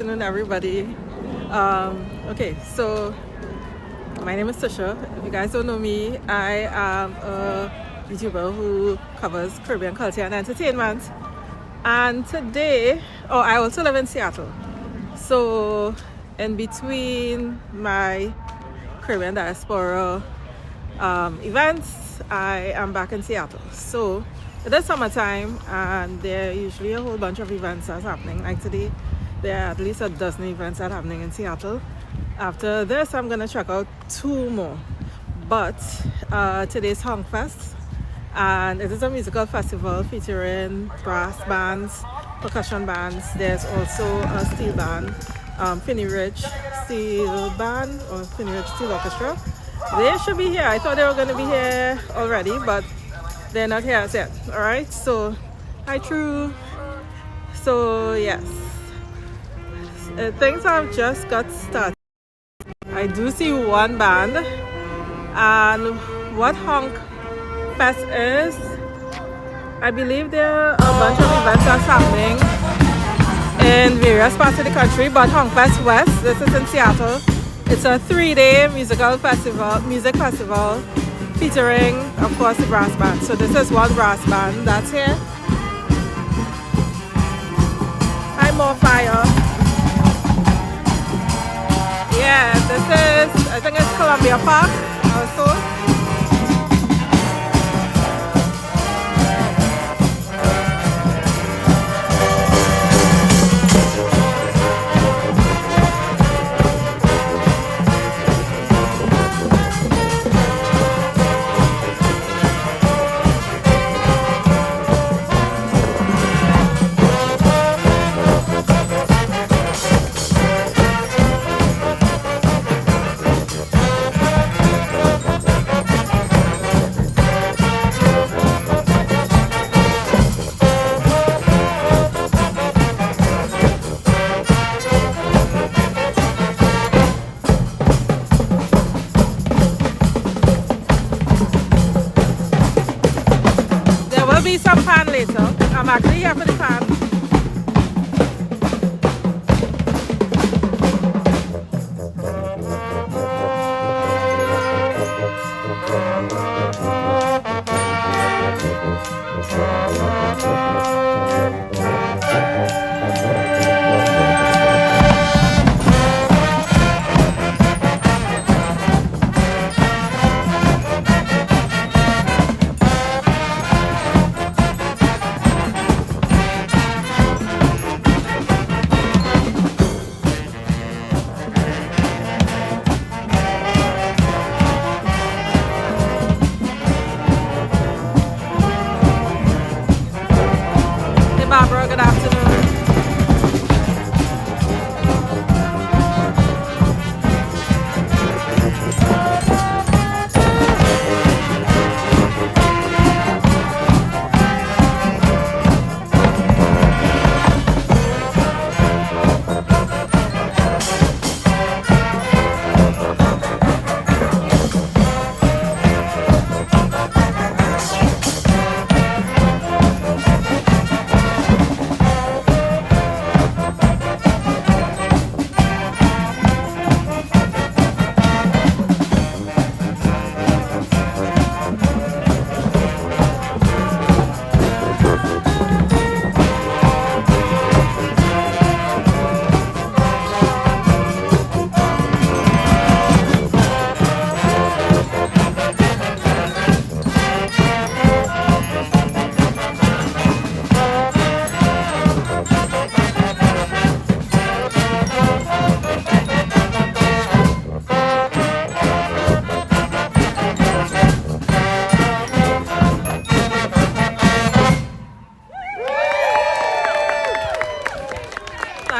Good afternoon, everybody. Okay, so my name is Tisha. If you guys don't know me, I am a YouTuber who covers Caribbean culture and entertainment. And today, I also live in Seattle. So in between my Caribbean diaspora events, I am back in Seattle. So it is summertime and there are usually a whole bunch of events that's happening. Like today, there are at least a dozen events that are happening in Seattle. After this, I'm gonna check out 2 more. But today's Honk Fest, and it is a musical festival featuring brass bands, percussion bands. There's also a steel band, Finny Ridge Steelband or Phinney Ridge Steel Orchestra. They should be here. I thought they were gonna be here already, but they're not here as yet. All right. So hi, True. So yes. Things have just got started. I do see one band, and what Honk Fest is, I believe there are a bunch of events that's happening in various parts of the country, but Honk Fest West, this is in Seattle. It's a 3-day music festival featuring, of course, the brass band. So this is one brass band that's here. Hi, More Fire. Yeah, this is, I think it's Columbia Park also. Some pan later. I'm actually here for the pan. Barbara, good afternoon.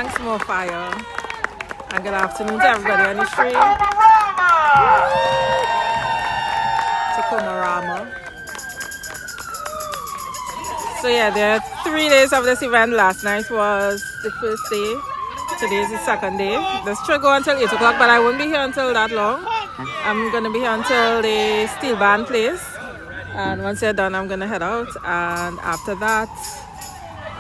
Thanks, More Fire. And good afternoon to everybody on the stream. Tacoma. So yeah, there are 3 days of this event. Last night was the first day. Today is the second day. This should go until 8 o'clock, but I won't be here until that long. I'm going to be here until the steel band plays. And once they're done, I'm going to head out. And after that,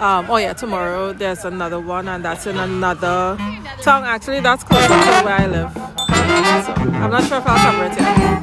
Oh yeah, tomorrow there's another one, and that's in another town. Actually, that's closer to where I live. So I'm not sure if I'll cover it yet.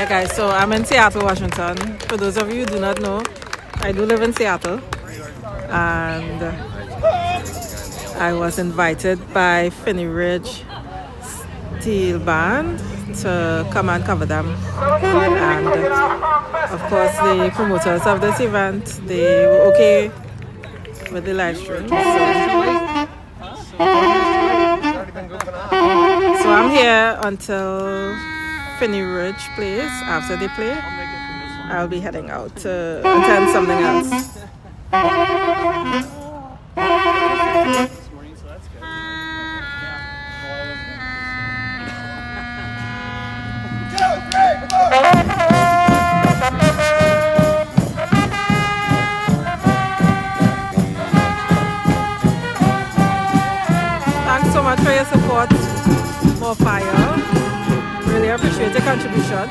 Guys, so I'm in Seattle, Washington. For those of you who do not know, I do live in Seattle, and I was invited by Finny Ridge Steelband to come and cover them. And of course, the promoters of this event, they were okay with the live stream. So I'm here until Finny Ridge plays. After they play, I'll be heading out to attend something else. Thanks so much for your support. More fire. Really appreciate your contribution.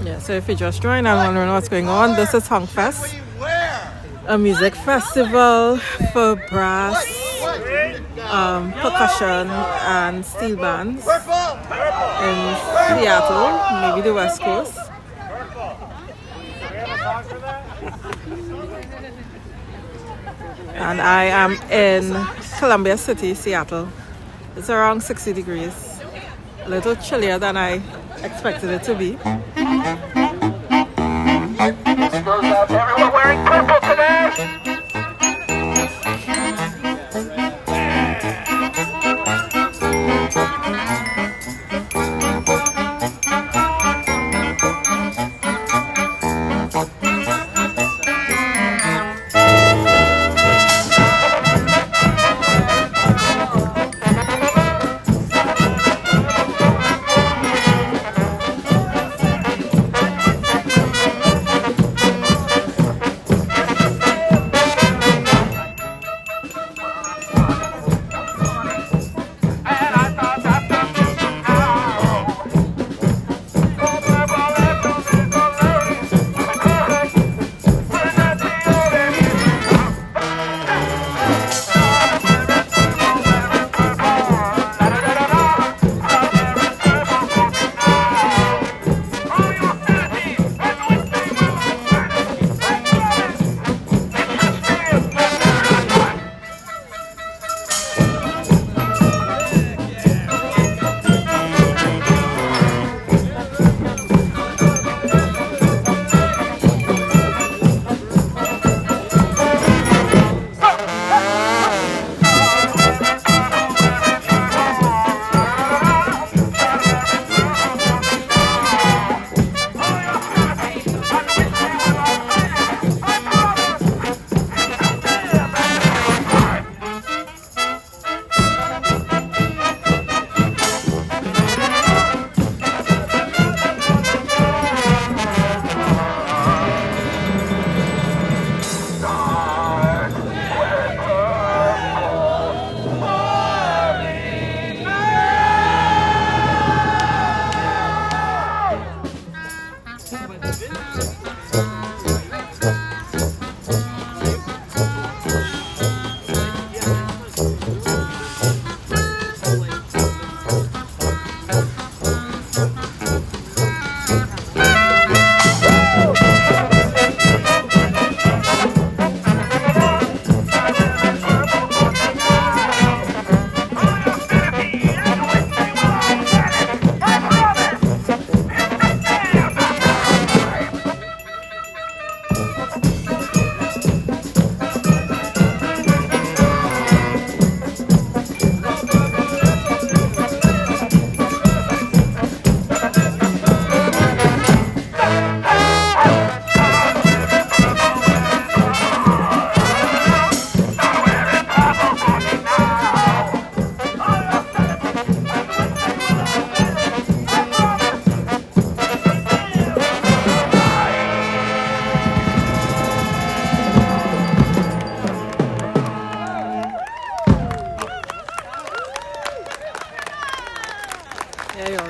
Yeah, so if you just joined and wondering what's going on, this is Honk Fest, a music festival for brass, percussion and steel bands in Seattle, maybe the West Coast. And I am in Columbia City, Seattle. It's around 60 degrees, a little chillier than I expected it to be. This goes out to everyone wearing purple today.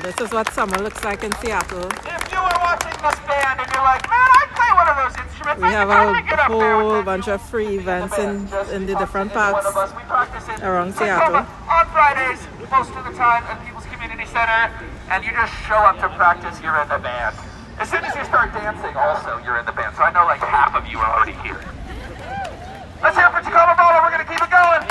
This is what summer looks like in Seattle. If you are watching this band and you're like, man, I play one of those instruments, We have a whole bunch of free events in the different parts around Seattle. On Fridays, most of the time, at People's Community Center, and you just show up to practice, you're in the band. As soon as you start dancing, also, you're in the band. So I know like half of you are already here. Let's hear it for Tacoma Bowl, and we're going to keep it going.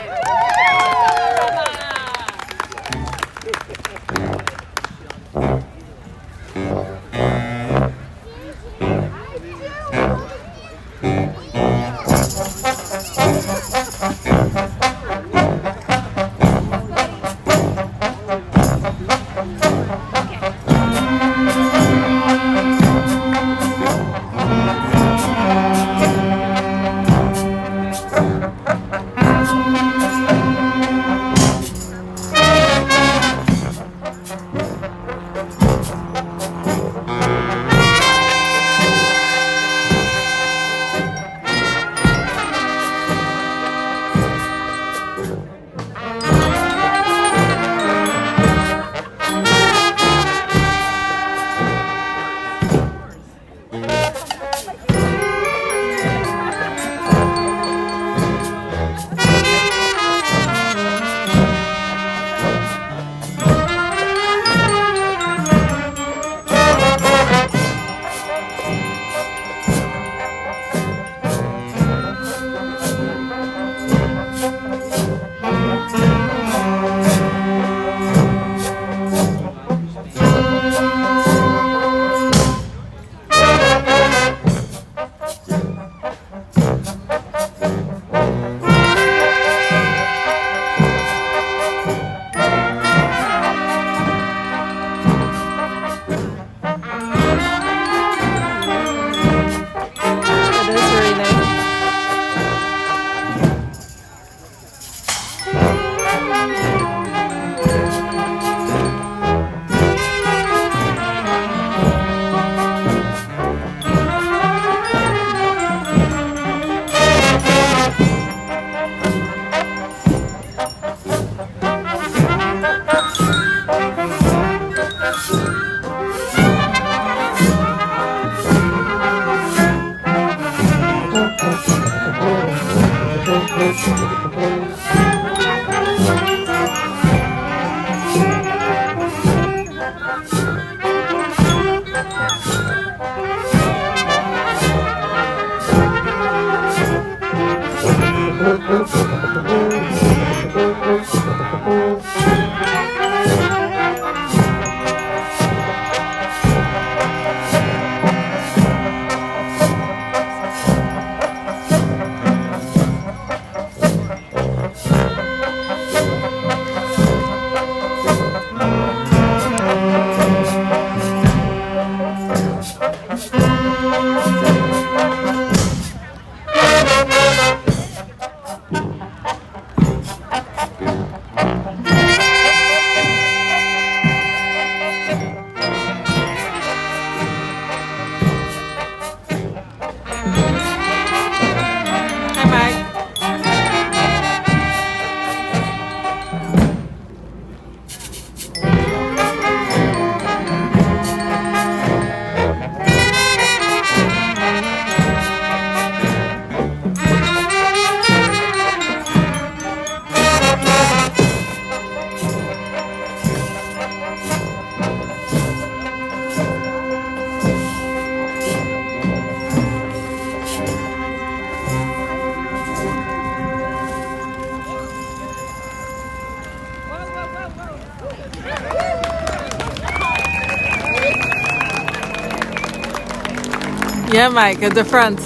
Yeah, Mike, at the front.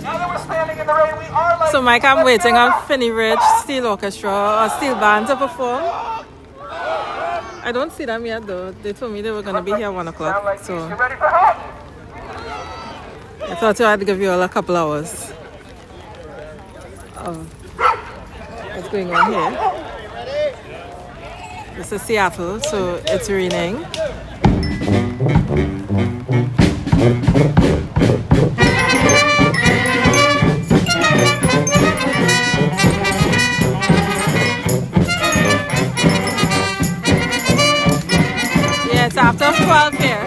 Now that we're standing in the rain, we are like. So, Mike, I'm waiting on Finny Ridge Steel Orchestra or Steel Band to perform. I don't see them yet, though. They told me they were going to be here at 1 o'clock. So, You ready for Honk? I thought I'd give you all a couple hours of what's going on here. This is Seattle, so it's raining. Yeah, it's after 12 here.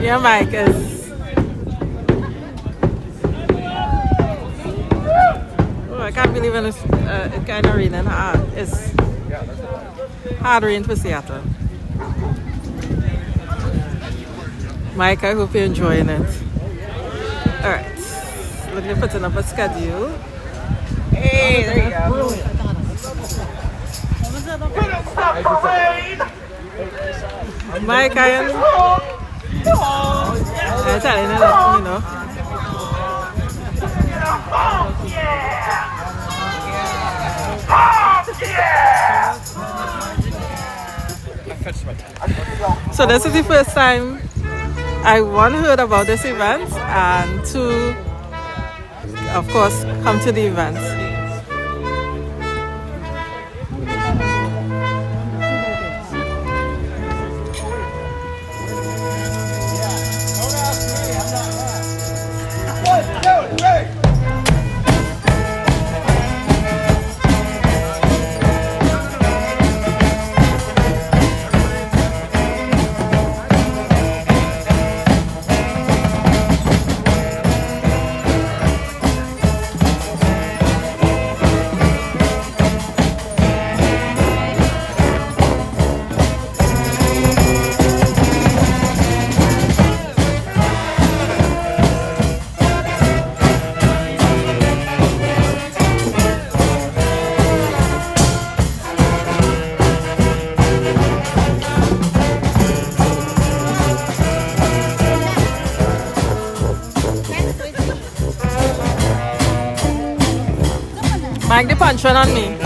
Yeah, Mike is. Oh, I can't believe it's it kind of raining hard. It's hard rain for Seattle. Mike, I hope you're enjoying it. All right, let me put up a schedule. Hey, there you go. Mike, I'm telling you that, you know. So this is the first time I one heard about this event and two, of course, come to the event. attention on me.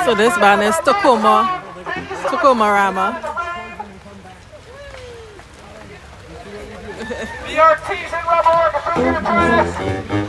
So this band is Tacoma Rama. The Artesian Rebel Orchestra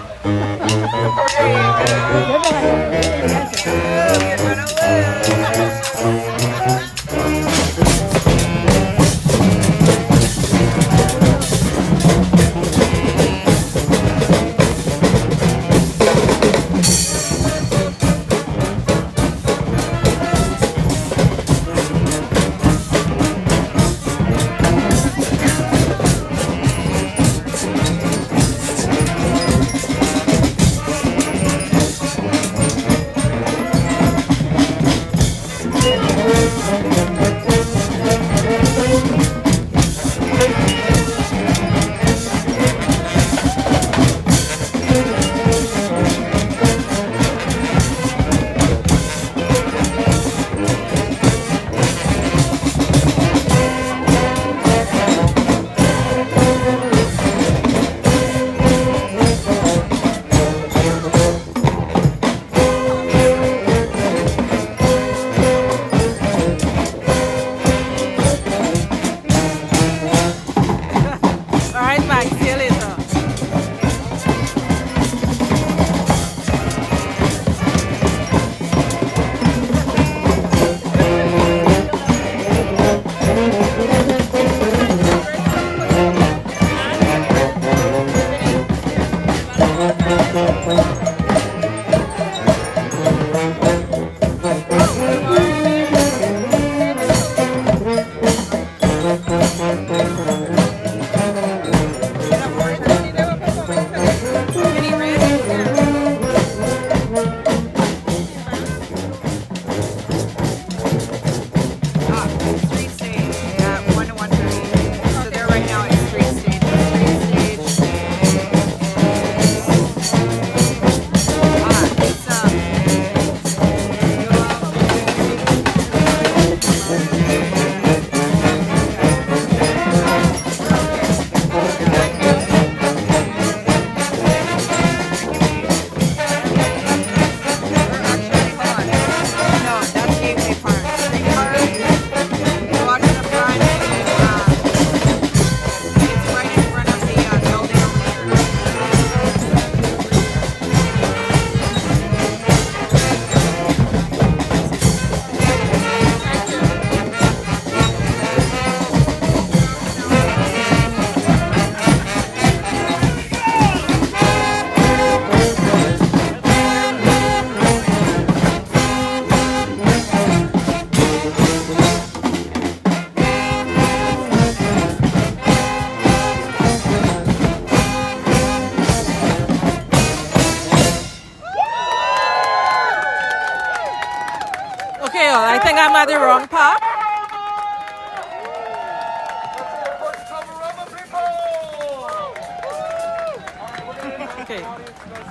I think I'm at the wrong part.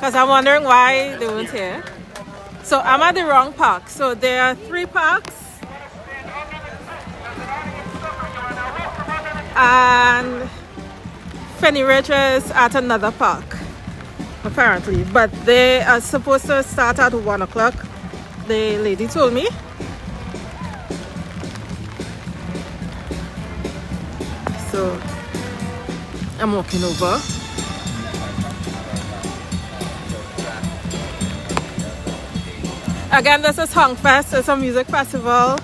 because I'm wondering why they weren't here. So I'm at the wrong park. So there are 3 parks. And Finny Ridge is at another park, apparently. But they are supposed to start at 1 o'clock. The lady told me. So I'm walking over. Again, this is Honk Fest. It's a music festival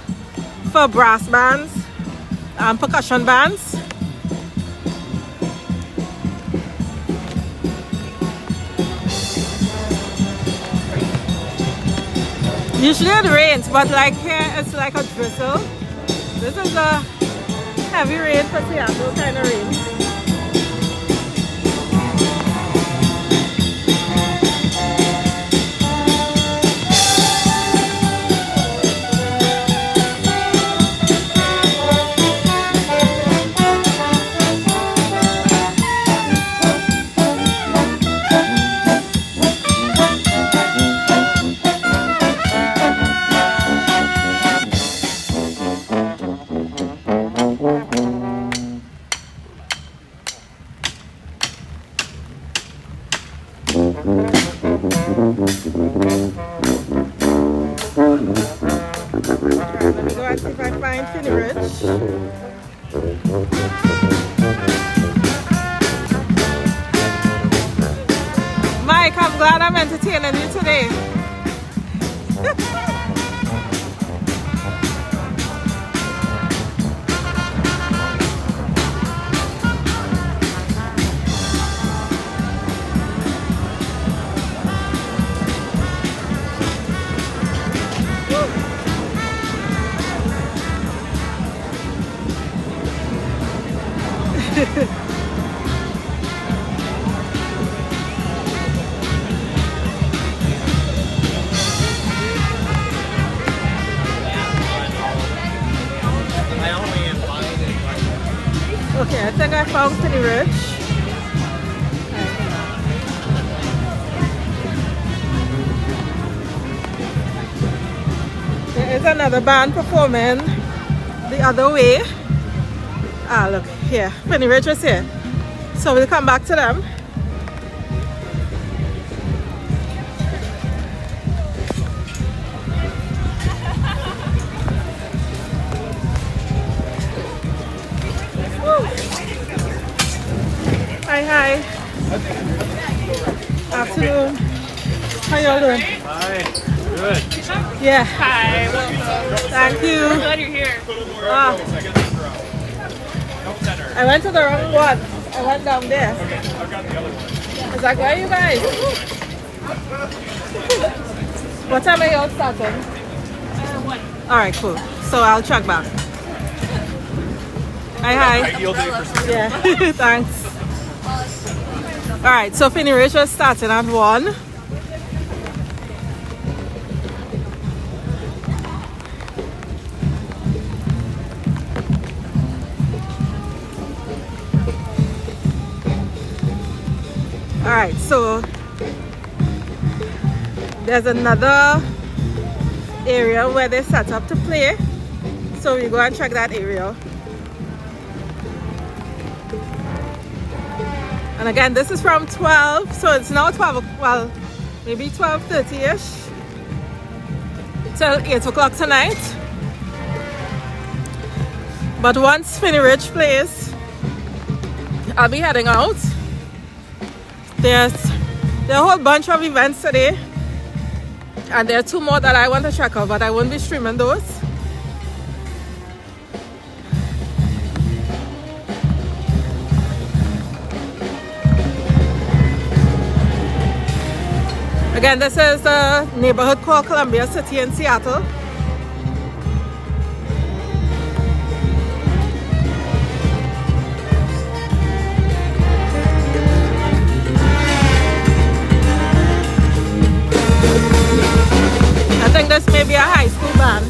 for brass bands and percussion bands. Usually it rains, but like here it's like a drizzle. This is a heavy rain for Seattle kind of rain. Go and see if I find Finny Ridge. Mike, I'm glad I'm entertaining you today. Okay, I think I found City Ridge. There is another band performing the other way. Ah, look here, Finny Ridge is here. So we'll come back to them. Hi. Afternoon. How y'all doing? Hi. Good. Yeah. Hi, welcome. Thank you. I'm glad you're here. I went to the wrong one. I went down there. Okay, I've got the other one. It's like, where are you guys? What time are y'all starting? 1. Alright, cool. So I'll check back. Hi. Ideal day for some. Yeah, thanks. Alright, so Finny Ridge is starting at 1. Alright, so there's another area where they set up to play. So we go and check that area. And again, this is from 12, so it's now 12, well, maybe 12:30ish till 8 o'clock tonight. But once Finny Ridge plays, I'll be heading out. There are a whole bunch of events today, and there are 2 more that I want to check out, but I won't be streaming those. Again, this is a neighborhood called Columbia City in Seattle. I think this may be a high school band.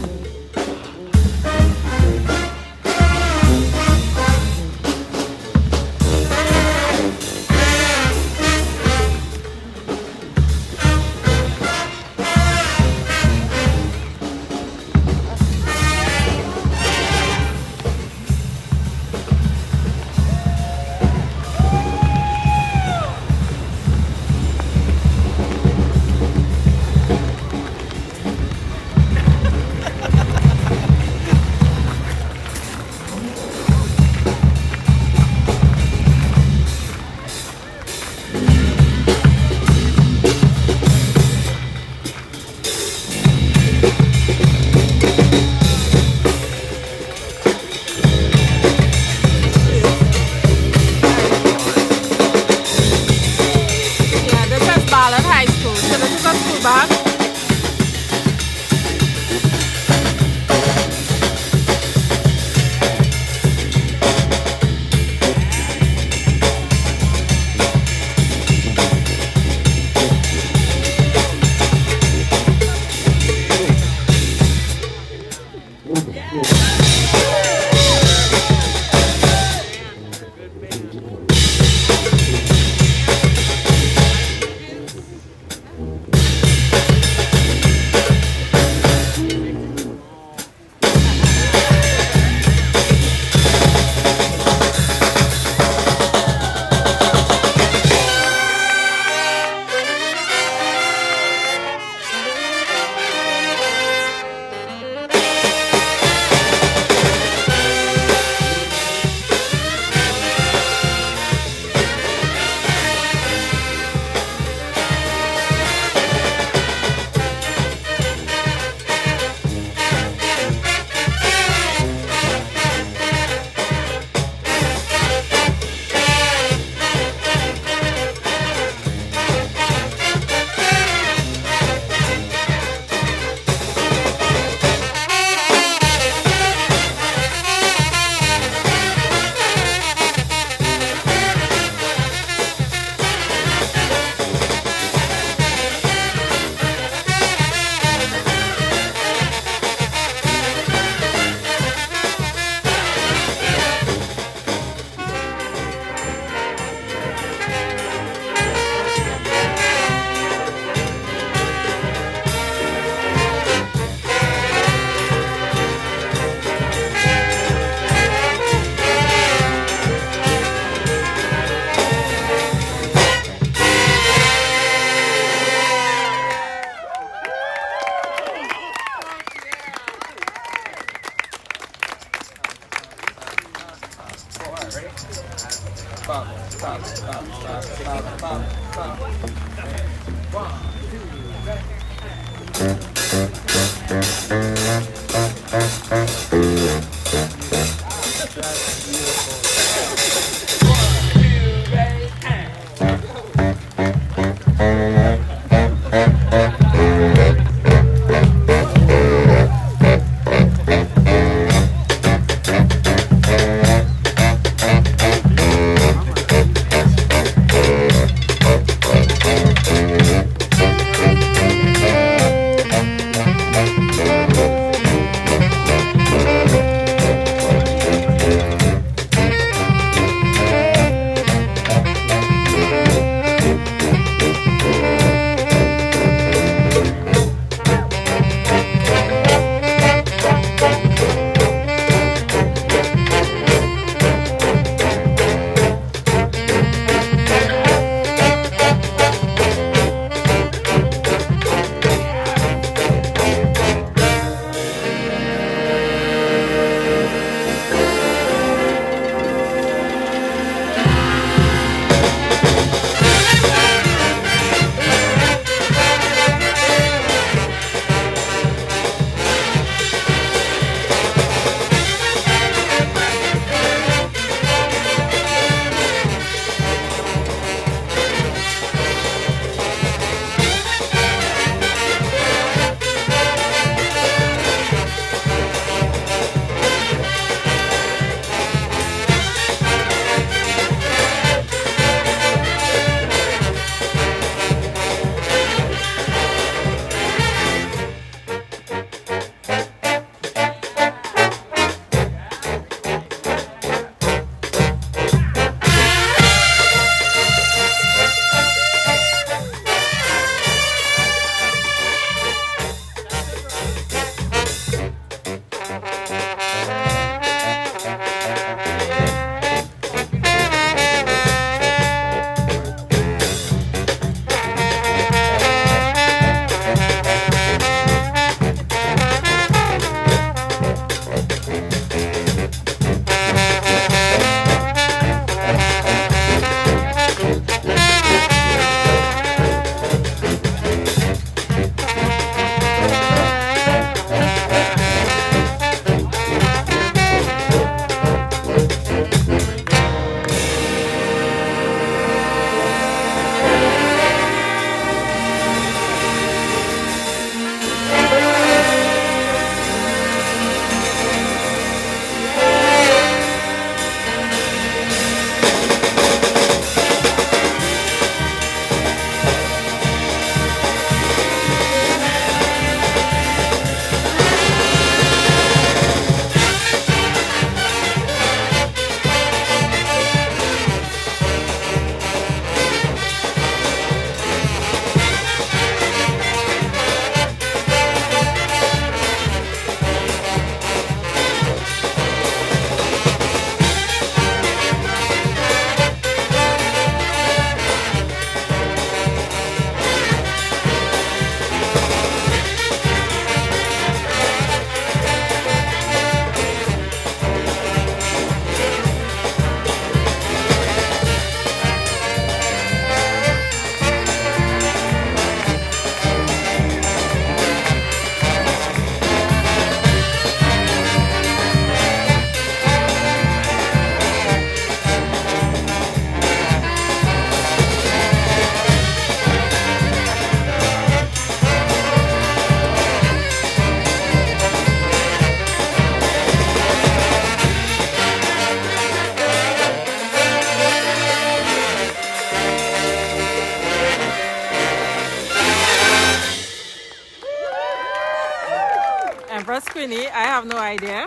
Empress Queenie, I have no idea.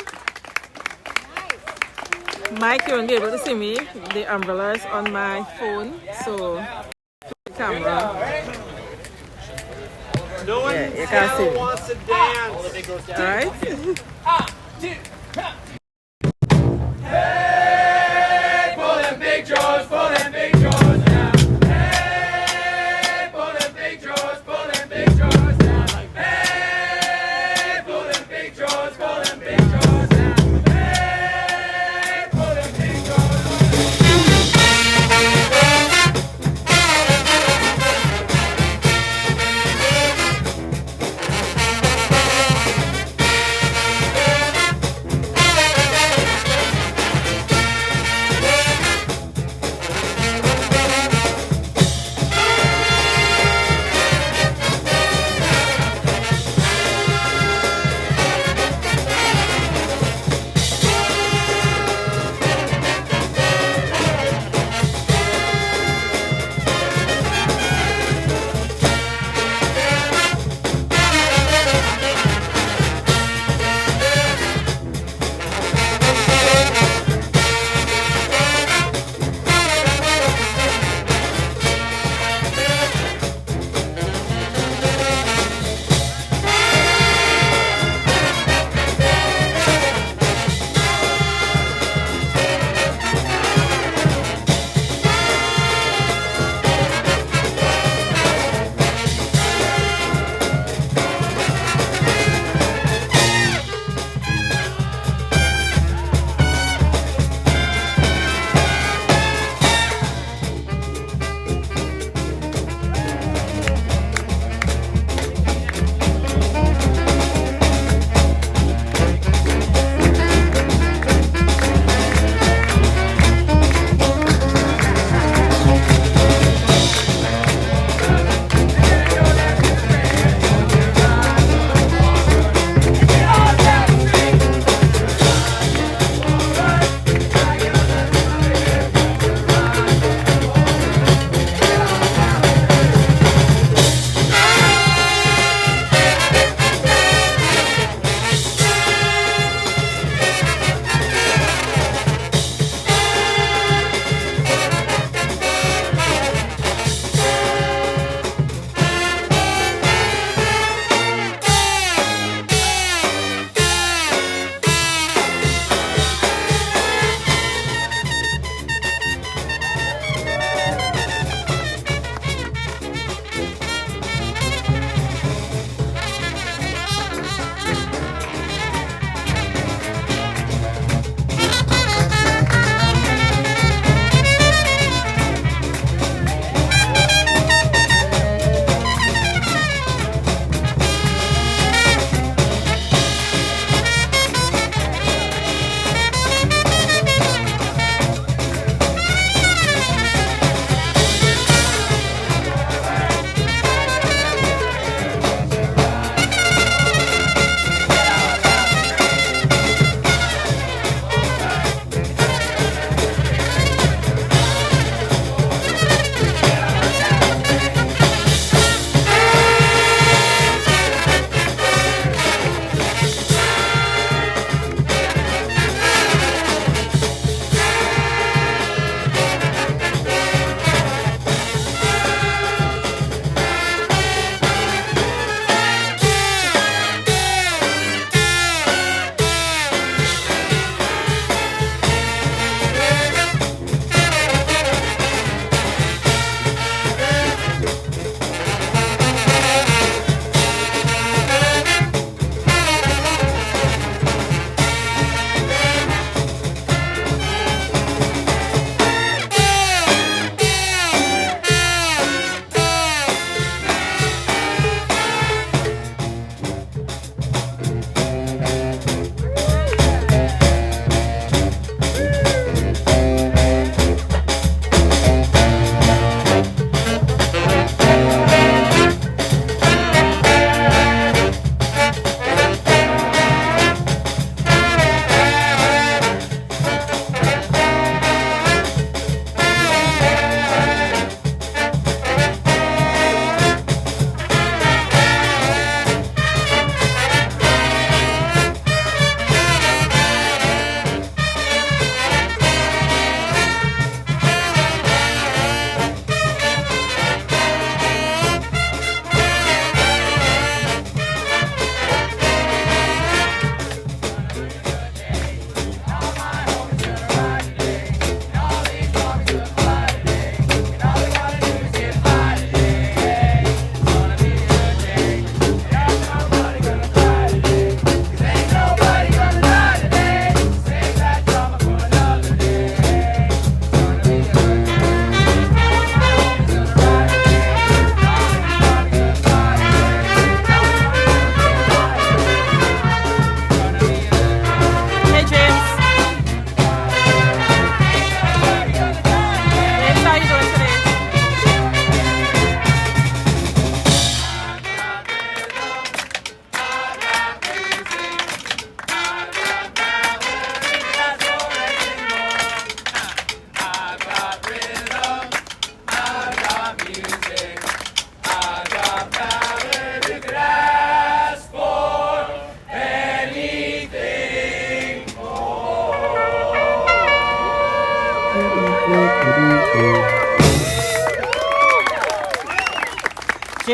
Mike, you won't be able to see me. The umbrella is on my phone, so the camera. No one Yeah, you can see me. wants to dance. All right. Hey, pull them big drawers, pull them big drawers now. Hey, pull them big drawers, pull them big drawers now. Hey, pull them big drawers, pull them big drawers now. Hey, pull them big drawers.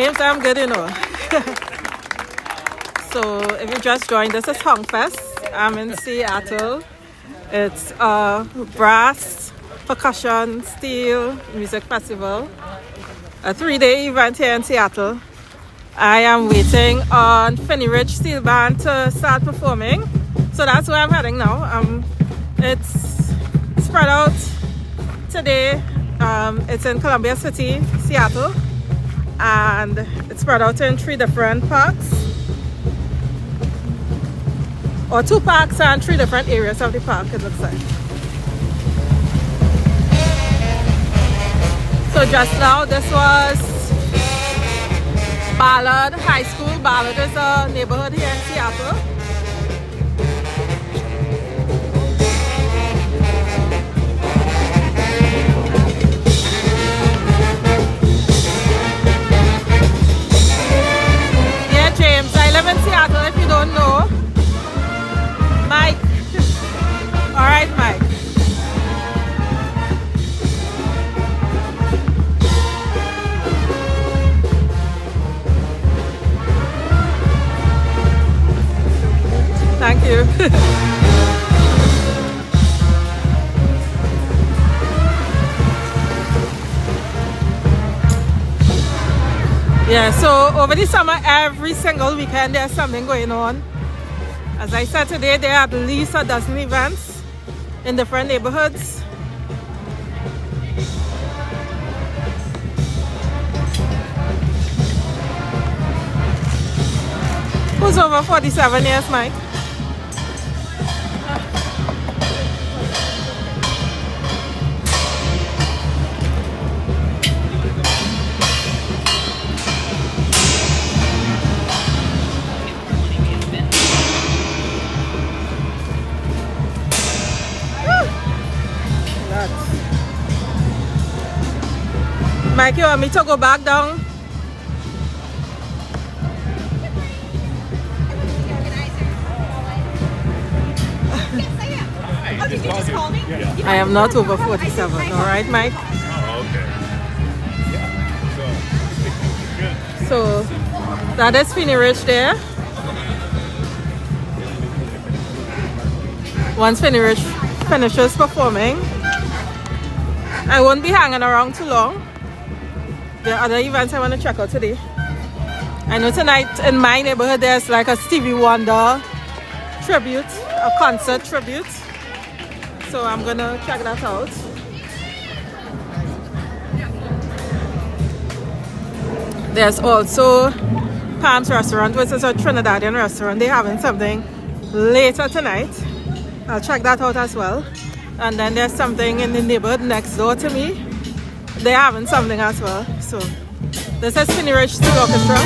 James, I'm good, you know. So if you just joined, this is Honk Fest. I'm in Seattle. It's a brass, percussion, steel music festival. A 3-day event here in Seattle. I am waiting on Phinney Ridge Steelband to start performing. So that's where I'm heading now. It's spread out today. It's in Columbia City, Seattle. And it's spread out in 3 different parks. Or 2 parks and 3 different areas of the park, it looks like. So just now, this was Ballard High School. Ballard is a neighborhood here in Seattle. Yeah, James, I live in Seattle if you don't know. Mike. All right, Mike. Thank you. Yeah, so over the summer, every single weekend there's something going on. As I said today, there are at least a dozen events in different neighborhoods. Who's over 47 years, Mike? Mike, you want me to go back down? I am not over 47, all right, Mike? Oh, okay. So, that is Finny Ridge there. Once Finny Ridge finishes performing, I won't be hanging around too long. There are other events I want to check out today. I know tonight in my neighborhood there's like a Stevie Wonder tribute, a concert tribute. So I'm gonna check that out. There's also Palms Restaurant, which is a Trinidadian restaurant. They're having something later tonight. I'll check that out as well. And then there's something in the neighborhood next door to me. They're having something as well. So this is Finny Ridge Steel Orchestra.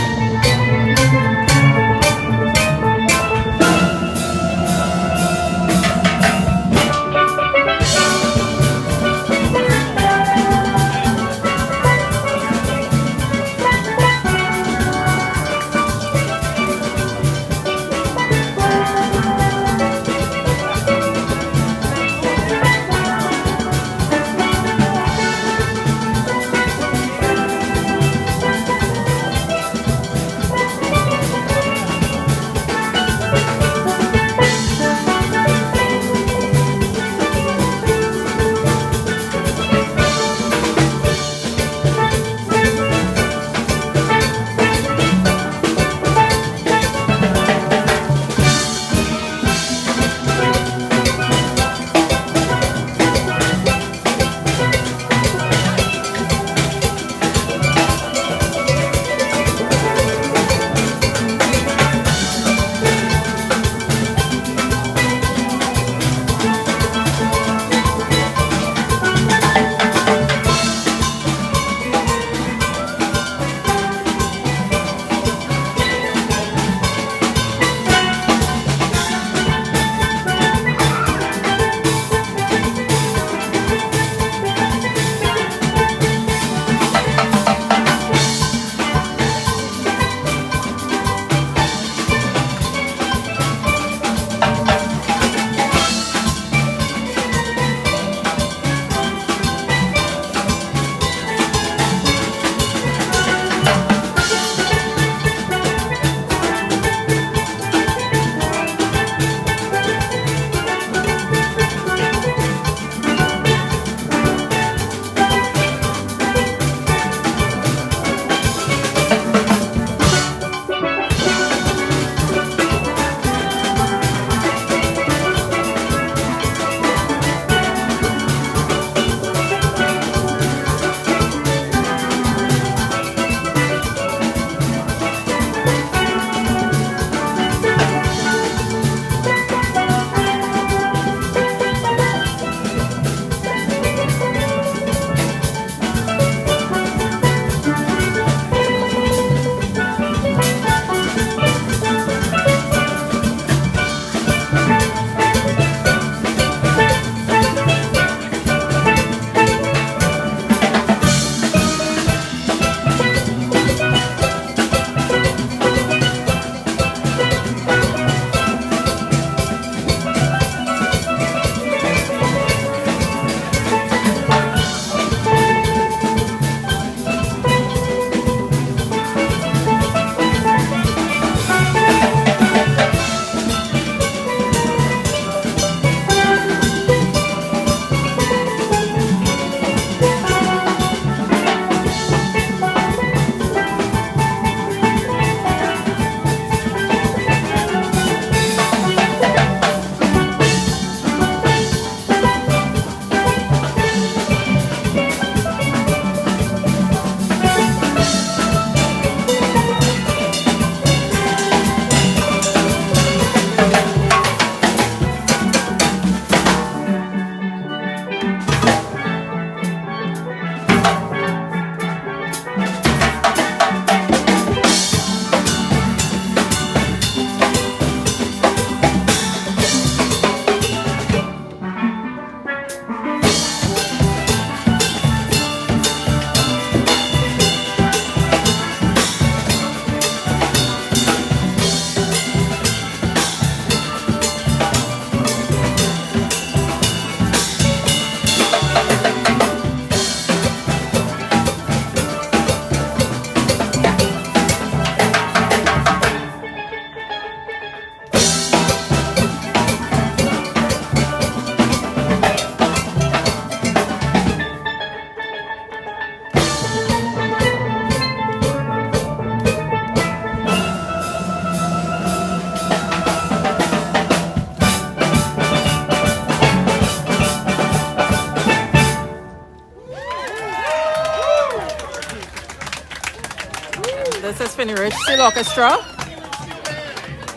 Steel Orchestra,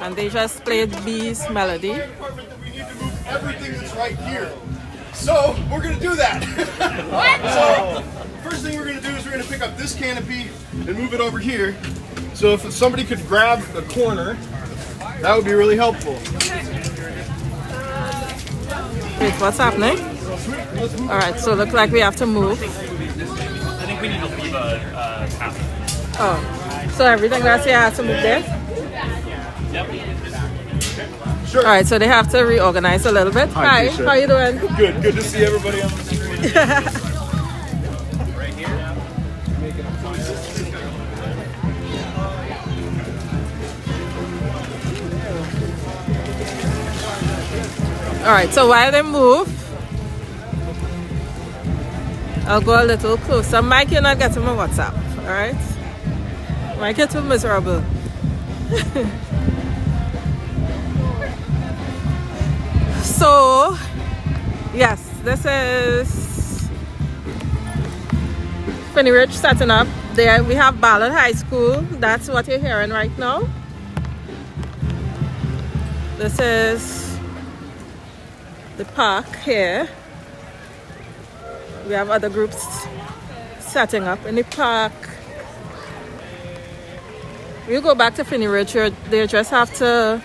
and they just played B's melody. Department that we need to move everything that's right here. So we're gonna do that. So first thing we're gonna do is we're gonna pick up this canopy and move it over here. So if somebody could grab a corner, that would be really helpful. Wait, what's happening? All right, so look like we have to move. I think we need to leave a path. Oh, so everything that's here has to move there? Yep. Sure. All right, so they have to reorganize a little bit. Hi, Tisha. how you doing? Good to see everybody on the screen. All right, so while they move, I'll go a little closer. Mike, you're not getting my WhatsApp, all right? Mike, you're too miserable. So, yes, this is Finny Ridge setting up. There we have Ballard High School. That's what you're hearing right now. This is the park here. We have other groups setting up in the park. We'll go back to Phinney Ridge. They just have to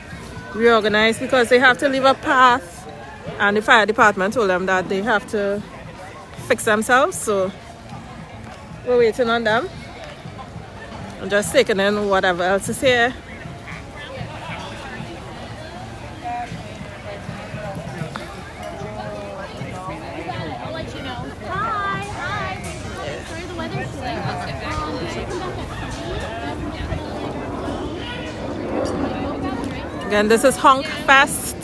reorganize because they have to leave a path, and the fire department told them that they have to fix themselves, so we're waiting on them. I'm just taking in whatever else is here. I'll let you know. Hi. Sorry, the weather's Again, this is Honk Fest.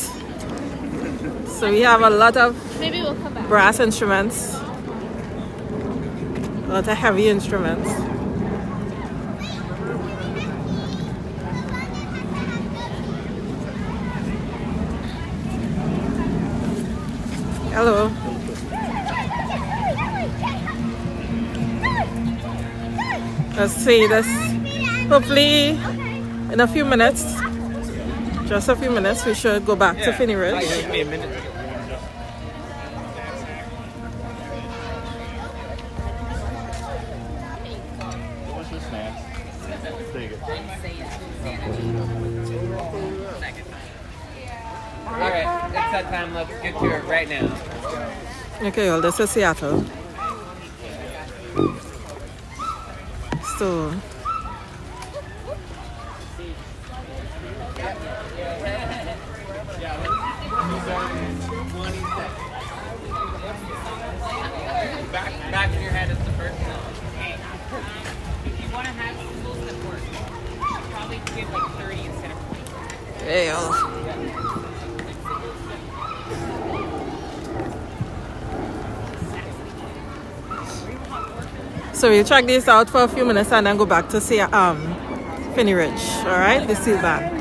So we have a lot of Maybe we'll come back. brass instruments, a lot of heavy instruments. Hello. Let's see this. Hopefully, in a few minutes, just a few minutes, we should go back to Finny Ridge. Give me a minute. What's your snacks? Take it. Alright, it's that time. Let's get to it right now. Okay, well, this is Seattle. So, Back in your head is the first song. If you want to have tools that work, probably give like 30 instead of 20. there you go. So we'll check this out for a few minutes and then go back to see Finny Ridge, all right? The Steelpan.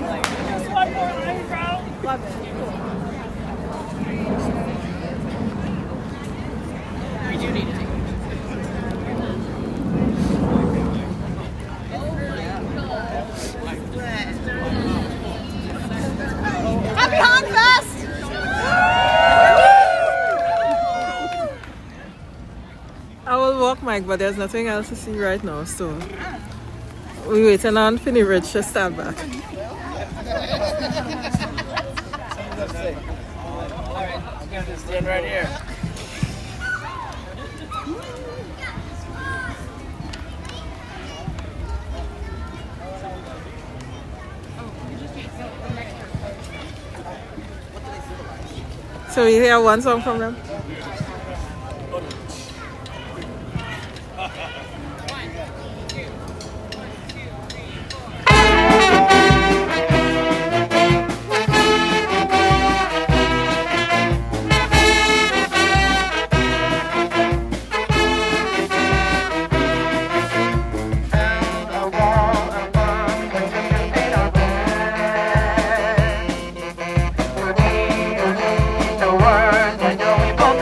We do need to take Happy Honk Fest! I will walk, Mike, but there's nothing else to see right now, so we're waiting on Finny Ridge to start back. I'm going to stand right here. So we hear one song from them. The words I know we both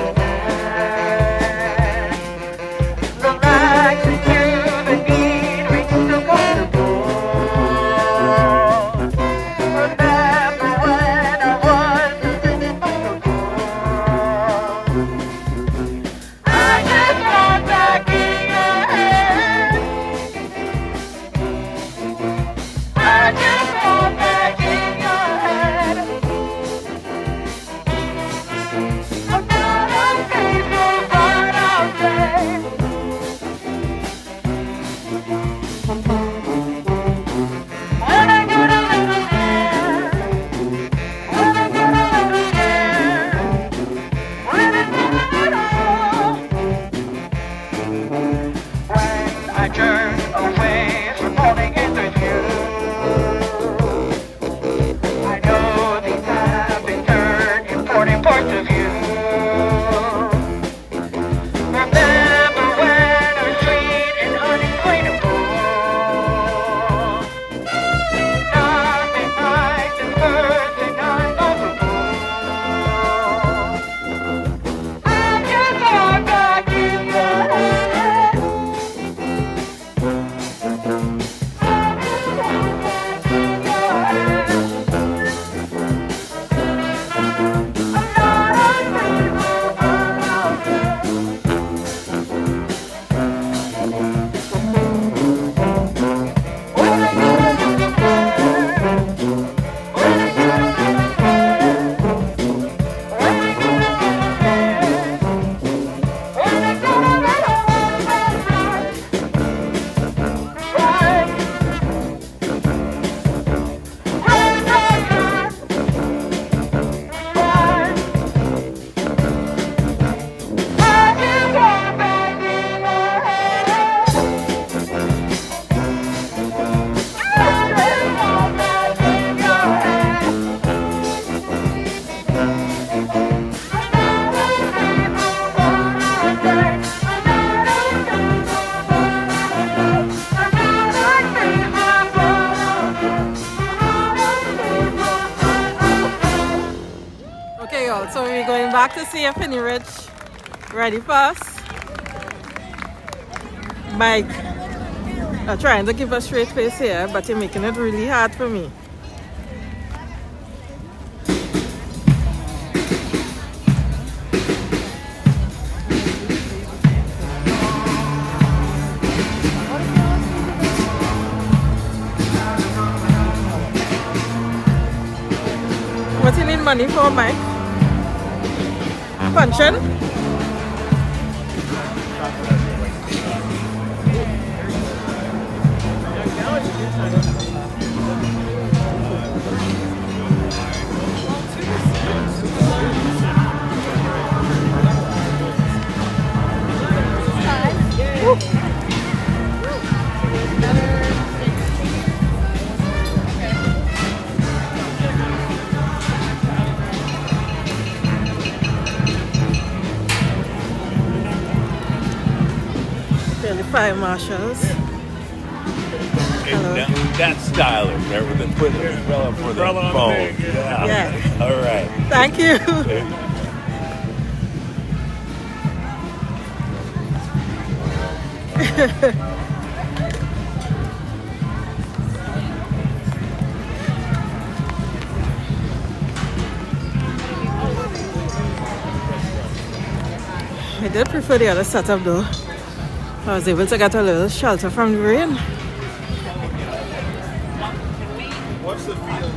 going back to see if Finny Ridge ready for us. Mike trying to keep a straight face here, but you're making it really hard for me. What you need money for, Mike? Pension? Fire marshals. Hello. That's stylish. There with the put the umbrella for the phone. Yeah. All right. Thank you. I did prefer the other setup though. I was able to get a little shelter from the rain. What's the feel?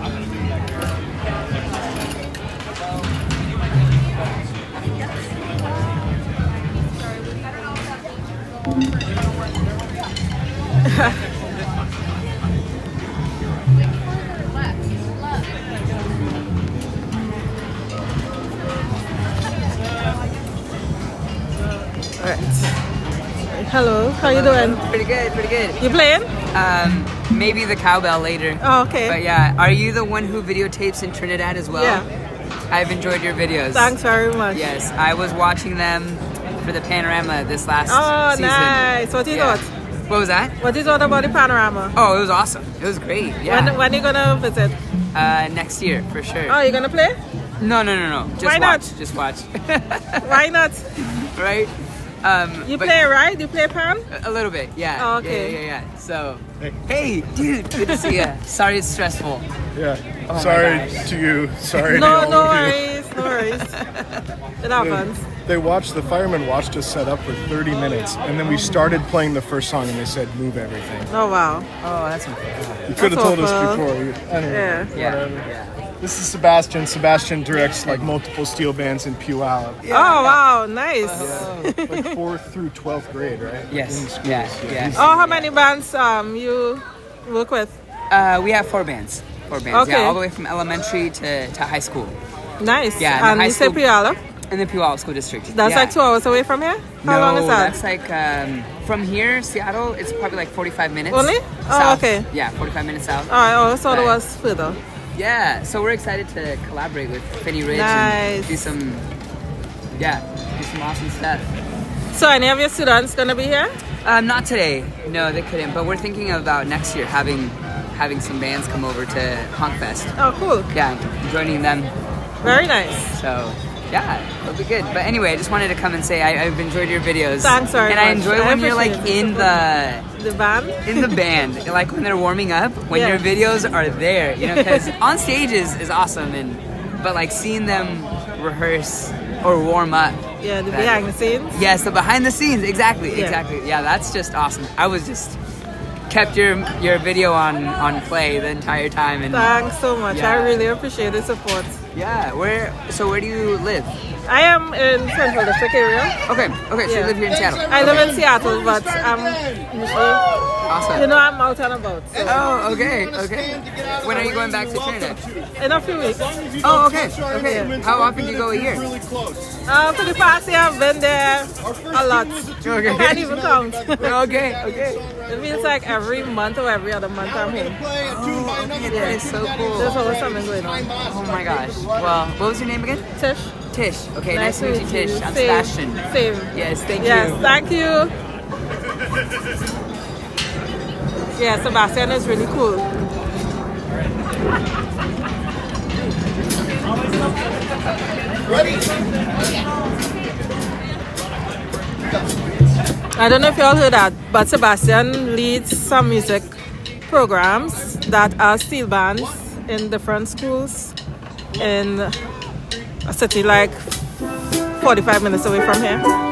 Hello, how you doing? Pretty good, pretty good. You playing? Maybe the cowbell later. Oh, okay. But yeah, are you the one who videotapes in Trinidad as well? Yeah. I've enjoyed your videos. Thanks very much. Yes, I was watching them for the panorama this last season. Nice. What you thought? What was that? What you thought about the panorama? Oh, it was awesome. It was great. Yeah. When are you gonna visit? Next year, for sure. Oh, you gonna play? No. Just Why watch. not? Just watch. Why not? Right? You but- play, right? You play pan? A little bit, yeah. Oh, okay. Yeah. So, hey, dude, good to see you. Sorry it's stressful. Yeah. Oh my Sorry gosh. to you. Sorry to No all of you. worries, no worries. It happens. The firemen watched us set up for 30 minutes, and then we started playing the first song, and they said, move everything. Oh wow. Oh, that's okay. You could have told us awful. before. Anyway, Yeah. whatever. This is Sebastian. Sebastian directs like multiple steel bands in Puyallup. Oh wow, nice. Like 4th through 12th grade, right? Yes. In schools. Yeah. Oh, how many bands you work with? We have 4 bands. 4 bands. Okay. Yeah, all the way from elementary to high school. Nice. Yeah, And high you say school- Puyallup? In the Puyallup School District. That's yeah. like 2 hours away from here? How no, long is that? that's like from here, Seattle. It's probably like 45 minutes. Only? Oh, south. okay. Yeah, 45 minutes south. Oh, I thought it Right. was further. Yeah, so we're excited to collaborate with Finny Ridge Nice. and do some awesome stuff. So any of your students gonna be here? Not today. No, they couldn't. But we're thinking about next year having some bands come over to Honk Fest. Oh, cool. Yeah, joining them. Very nice. So yeah, it'll be good. But anyway, I just wanted to come and say I've enjoyed your videos. Thanks very And I much. enjoy I when you're like appreciate in the The band? band, like when they're warming up, when Yeah. your videos are there, you know, because on stage is awesome, but like seeing them rehearse or warm up. Yeah, the that- behind the scenes. Yes, the behind the scenes, exactly. Yeah. Yeah, that's just awesome. I was just kept your video on play the entire time, and Thanks so much. Yeah. I really appreciate the support. yeah. Where do you live? I am in Central District area. Okay, so you Yeah. live here in Seattle. I live in Seattle, but I'm usually, Awesome. you know, I'm out and about. So. Oh, okay. When are you going back to Trinidad? In a few weeks. Oh, okay. How often do you go a year? Really close. For the past year, I've been there a lot. Okay. I can't even count. Okay. It feels like every month or every other month I'm home. That is so cool. There's always something going on. Oh my gosh. Well, what was your name again? Tish. Tish. Okay, nice to meet you, Tish. I'm Same. Sebastian. Same. Yes, thank Yes, you. thank you. Yeah, Sebastian is really cool. Ready? I don't know if y'all heard that, but Sebastian leads some music programs that are steel bands in different schools in a city like 45 minutes away from here.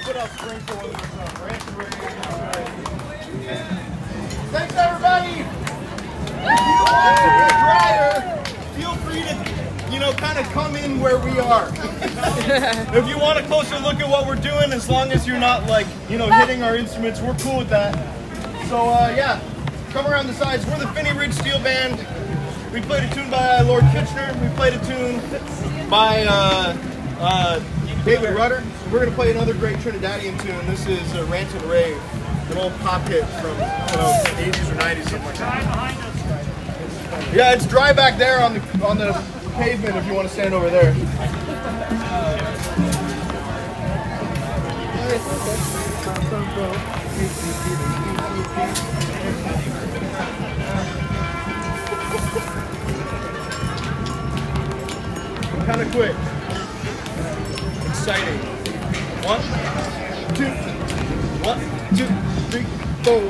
what else? Sprinkle on this rant and rave. Thanks, everybody. If you want to be drier, feel free to, kind of come in where we are. If you want a closer look at what we're doing, as long as you're not hitting our instruments, we're cool with that. So yeah, come around the sides. We're the Phinney Ridge Steelband. We played a tune by Lord Kitchener. We played a tune by David Rudder. We're going to play another great Trinidadian tune. This is Rant and Rave, an old pop hit from 80s or 90s, something like that. Yeah, it's dry back there on the pavement if you want to stand over there. Kind of quick. Exciting. 1, 2, 3, 4.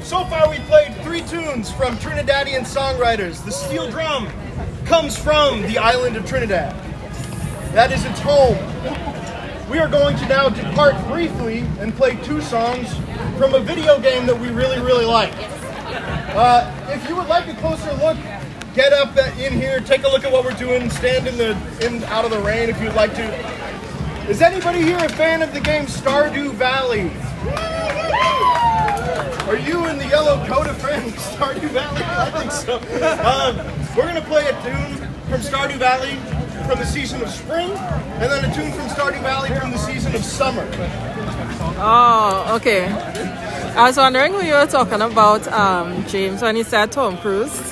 So far we played 3 tunes from Trinidadian songwriters. The steel drum comes from the island of Trinidad. That is its home. We are going to now depart briefly and play 2 songs from a video game that we really like. If you would like a closer look get up in here, take a look at what we're doing, stand out of the rain if you'd like to. Is anybody here a fan of the game Stardew Valley? Are you in the yellow coat a fan of Stardew Valley? I think so. We're gonna play a tune from Stardew Valley from the season of spring, and then a tune from Stardew Valley from the season of summer. Oh, okay. I was wondering who you were talking about, James, when you said Tom Cruise.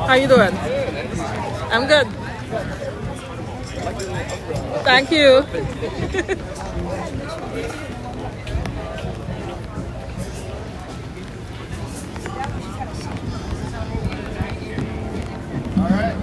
How you doing? I'm good. Thank you. All right.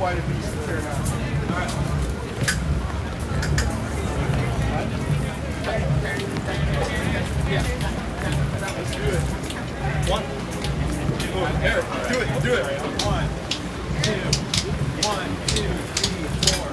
quite a decent turnout. All right. Yeah. That's good. One. Eric, do it, do it. 1, 2, 1, 2, 3, 4.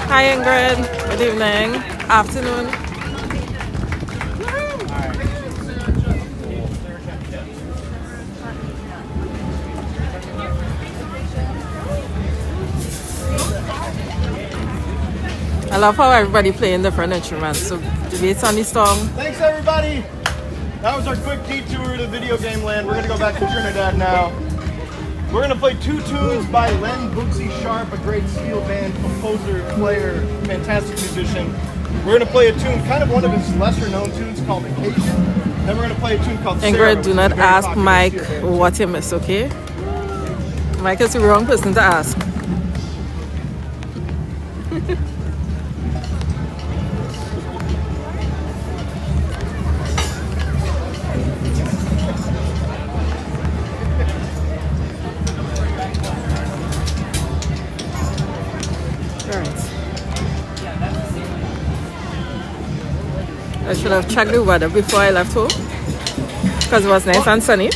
Hi Ingrid, good evening, afternoon. I love how everybody playing different instruments, so debates on the song. Thanks everybody. That was our quick detour to video game land. We're gonna go back to Trinidad now. We're gonna play 2 tunes by Len Bootsy Sharp, a great steel band composer, player, fantastic musician. We're gonna play a tune, kind of one of his lesser known tunes called Occasion. Then we're gonna play a tune called Sarah, Ingrid, do which not is a very ask popular Mike steel band. what you miss, okay? Mike is the wrong person to ask. I should have checked the weather before I left home because it was nice and sunny.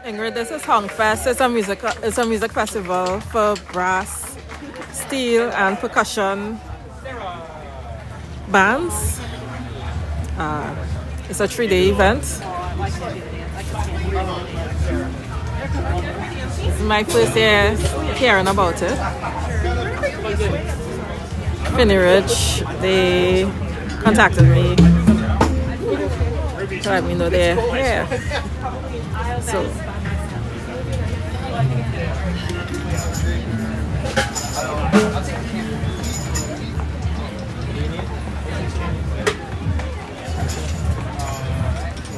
Ingrid, this is Honk Fest. It's a music festival for brass, steel, and percussion bands. It's a 3-day event. This is my first year hearing about it. Finny Ridge, they contacted me to let me know they're here. So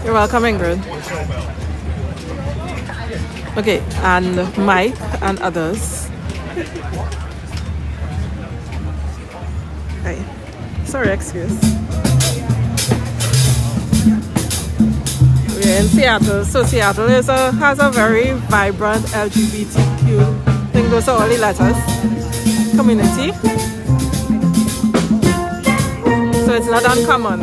you're welcome, Ingrid. Okay, and Mike and others. Hey, sorry, excuse. We're in Seattle. So Seattle has a very vibrant LGBTQ thing. Those are all the letters. Community. So it's not uncommon.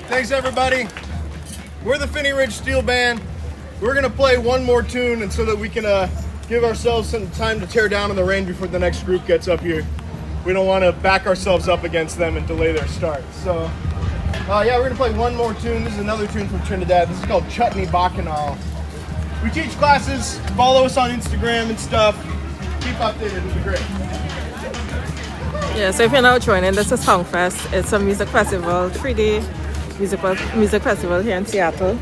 Thanks, everybody. We're the Phinney Ridge Steelband. We're going to play one more tune and so that we can give ourselves some time to tear down in the rain before the next group gets up here. We don't want to back ourselves up against them and delay their start. So, yeah, we're going to play one more tune. This is another tune from Trinidad. This is called Chutney Bacchanal. We teach classes. Follow us on Instagram and stuff. keep updated. It'll be great. Yeah, so if you're now joining, this is Honk Fest. It's a music festival, 3-day music festival here in Seattle.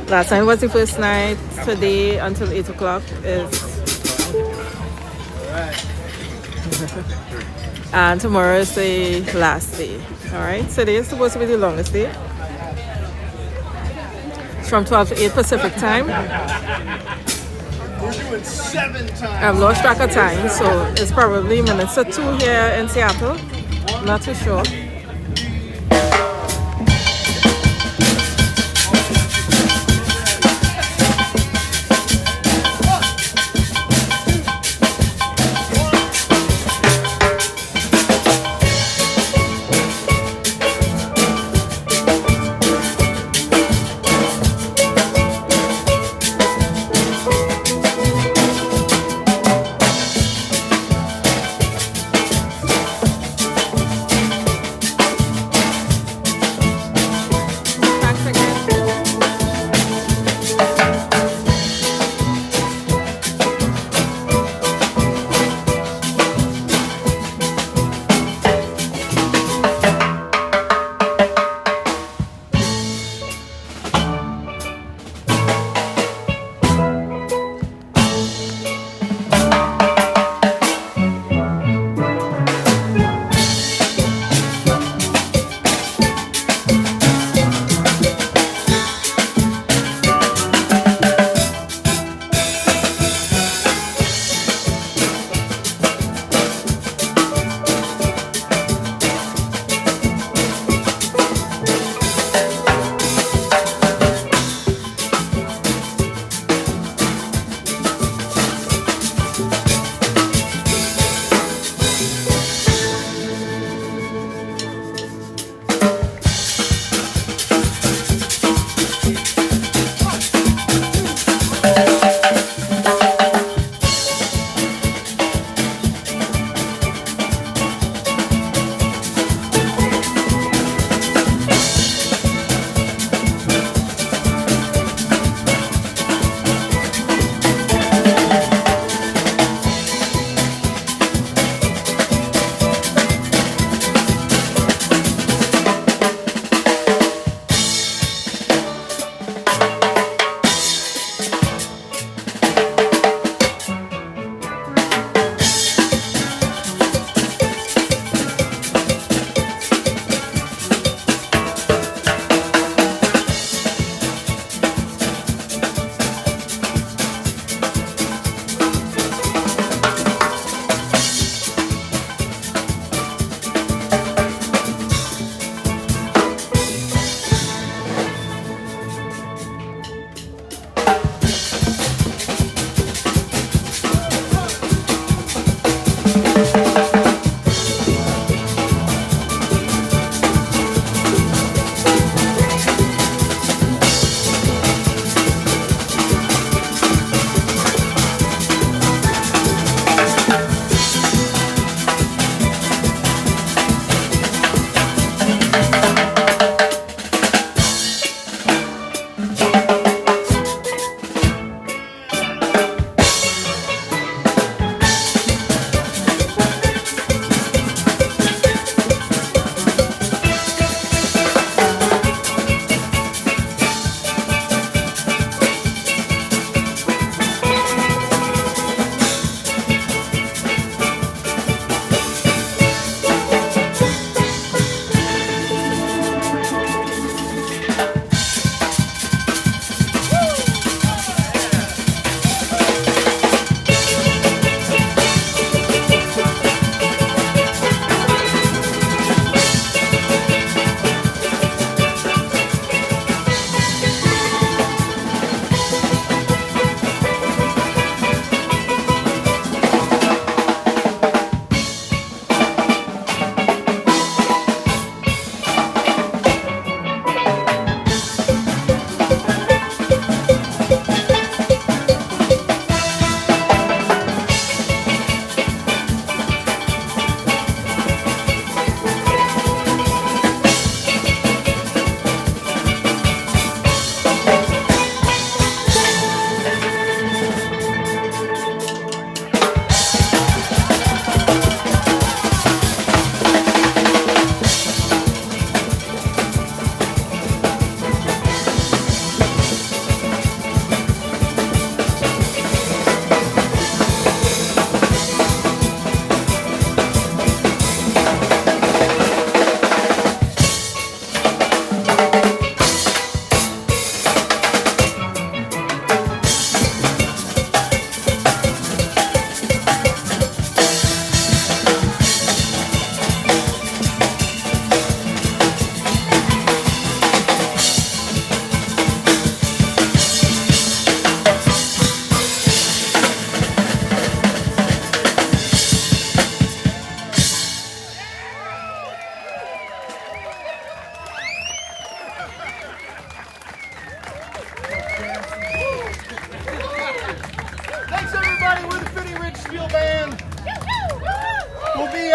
Last night was the first night. Today until 8 o'clock is... and tomorrow is the last day. Alright, so today is supposed to be the longest day. It's from 12 to 8 Pacific time. We're doing 7 times. I've lost track of time, so it's probably minutes or 2 here in Seattle. I'm not too sure.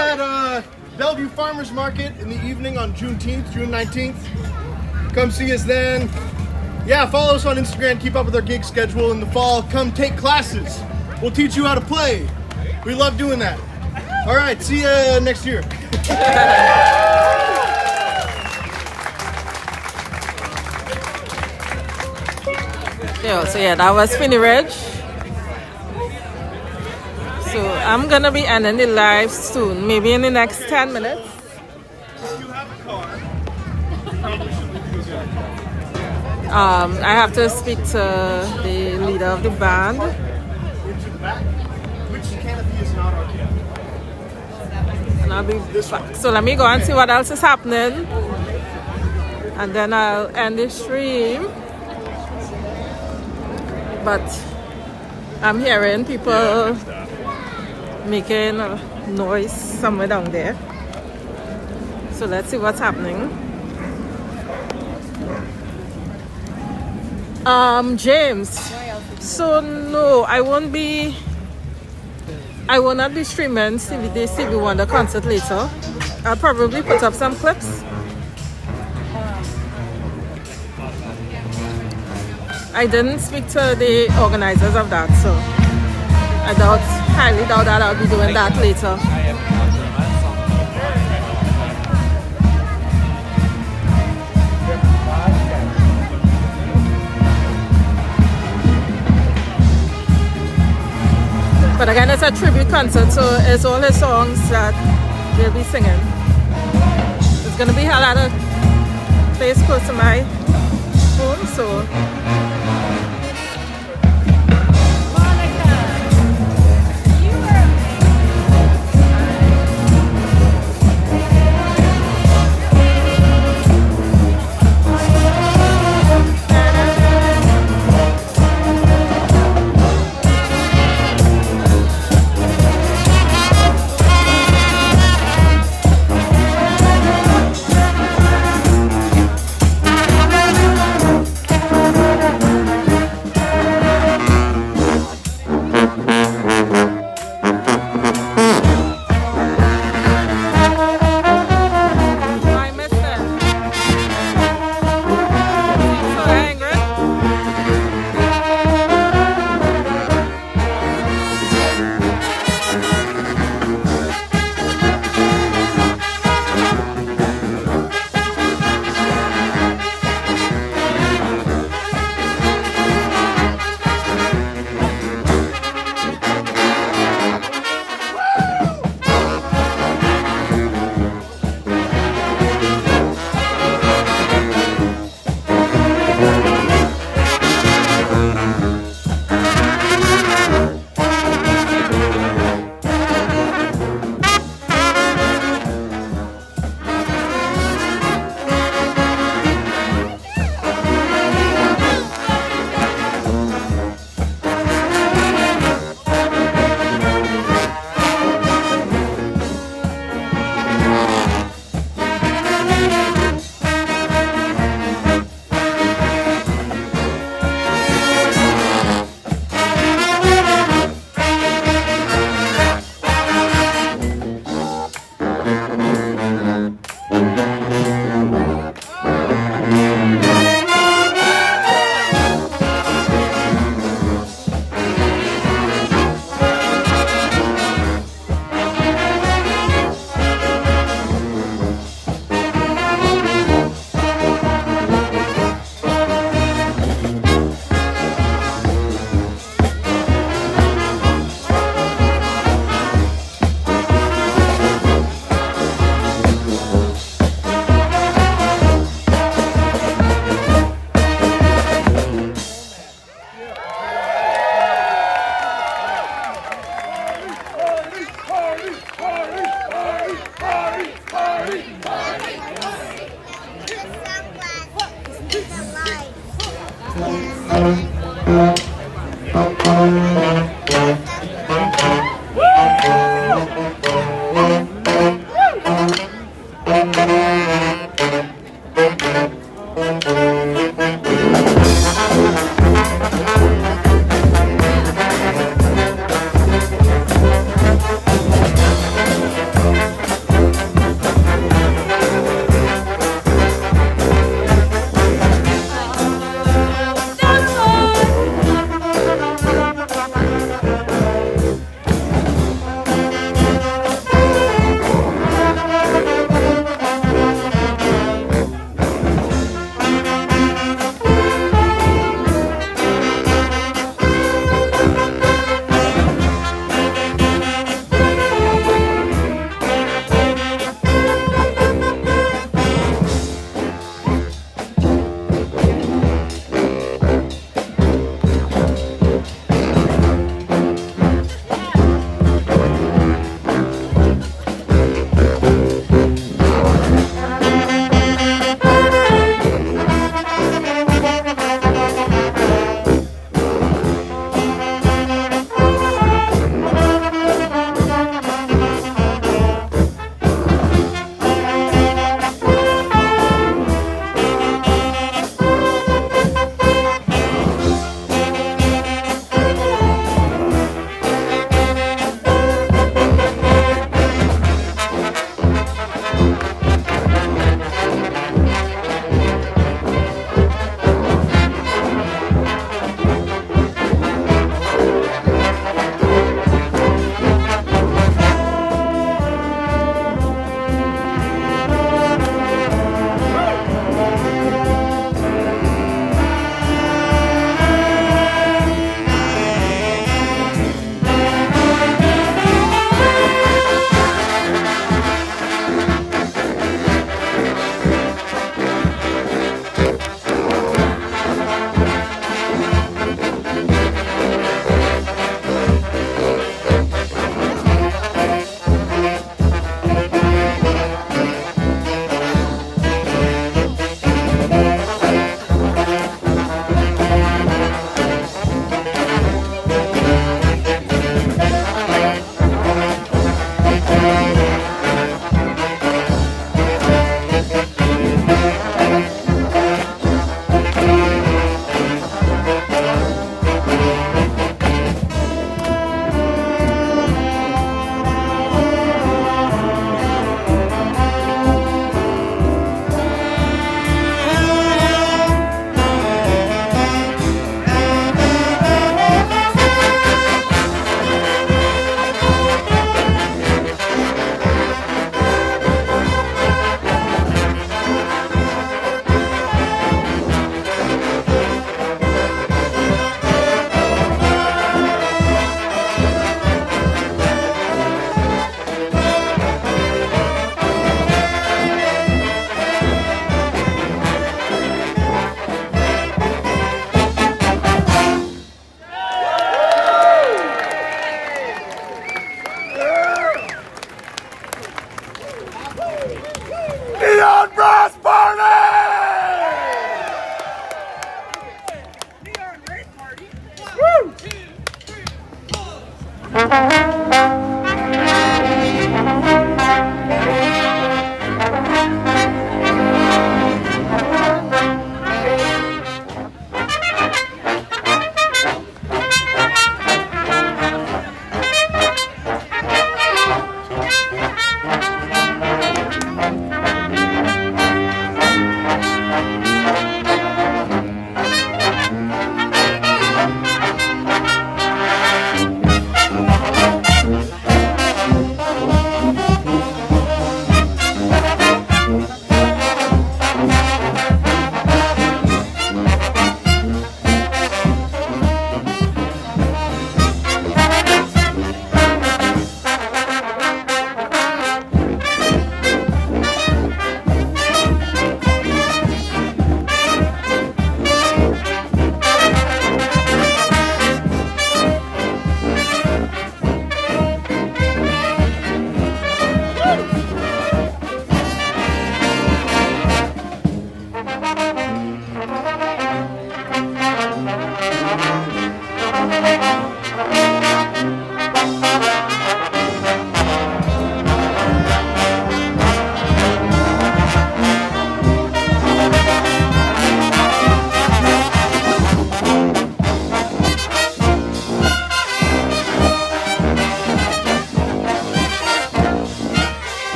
at Bellevue Farmers Market in the evening on Juneteenth, June 19th. Come see us then. Yeah, follow us on Instagram. Keep up with our gig schedule. In the fall, come take classes. We'll teach you how to play. We love doing that. All right, see you next year. Yeah, so yeah, that was Finny Ridge. So I'm gonna be ending the live soon, maybe in the next 10 minutes. I have to speak to the leader of the band. Which canopy is not our canopy? And I'll be back. So let me go and see what else is happening. And then I'll end the stream. But I'm hearing people making a noise somewhere down there. So let's see what's happening. James. So no, I will not be streaming the Stevie Wonder concert later. I'll probably put up some clips. I didn't speak to the organizers of that, so I highly doubt that I'll be doing that later. But again, it's a tribute concert, so it's all his songs that they'll be singing. It's gonna be held at a place close to my home, so.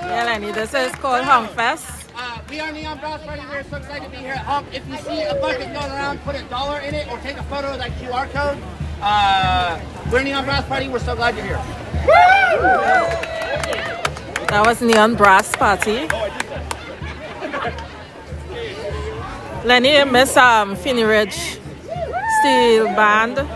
Yeah, Lenny, this is called Honk Fest. We are Neon Brass Party. We're so excited to be here at Honk. If you see a bucket going around, put $1 in it or take a photo of that QR code. We're Neon Brass Party. We're so glad you're here. That was Neon Brass Party. Lenny, Miss Phinney Ridge Steelband.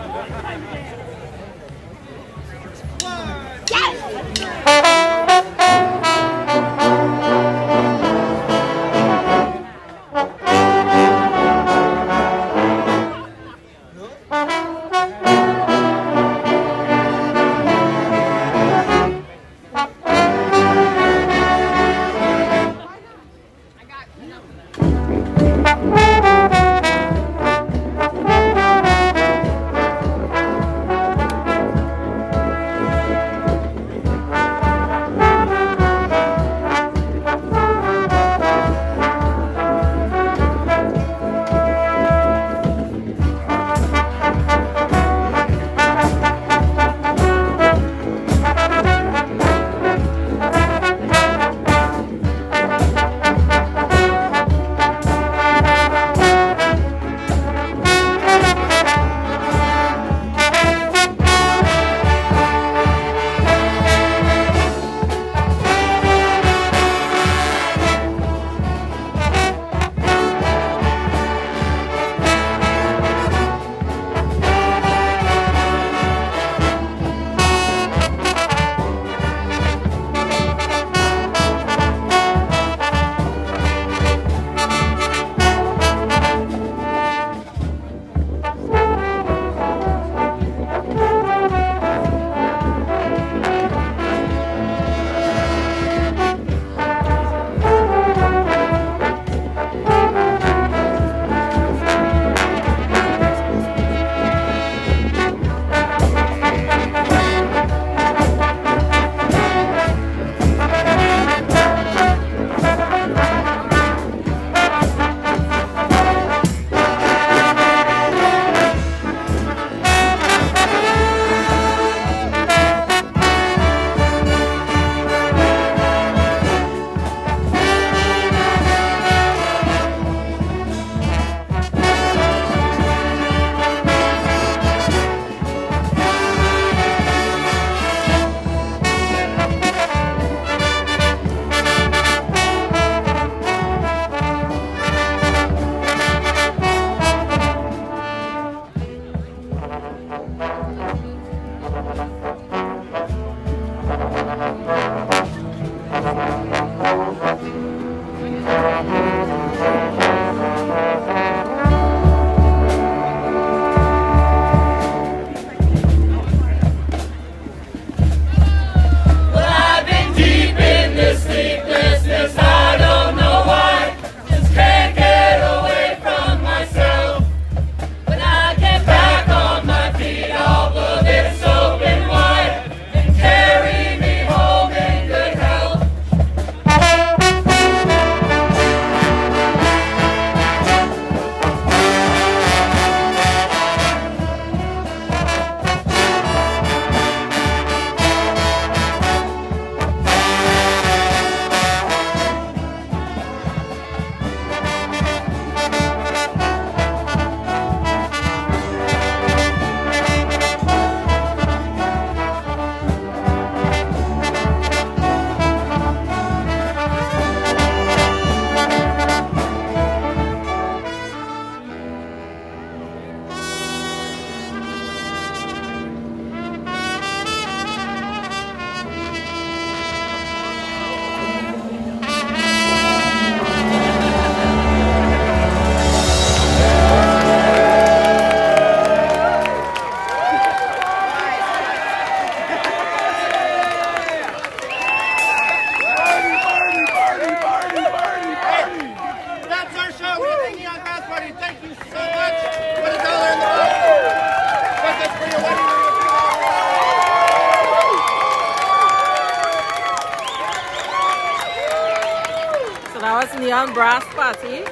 Neon Brass Party.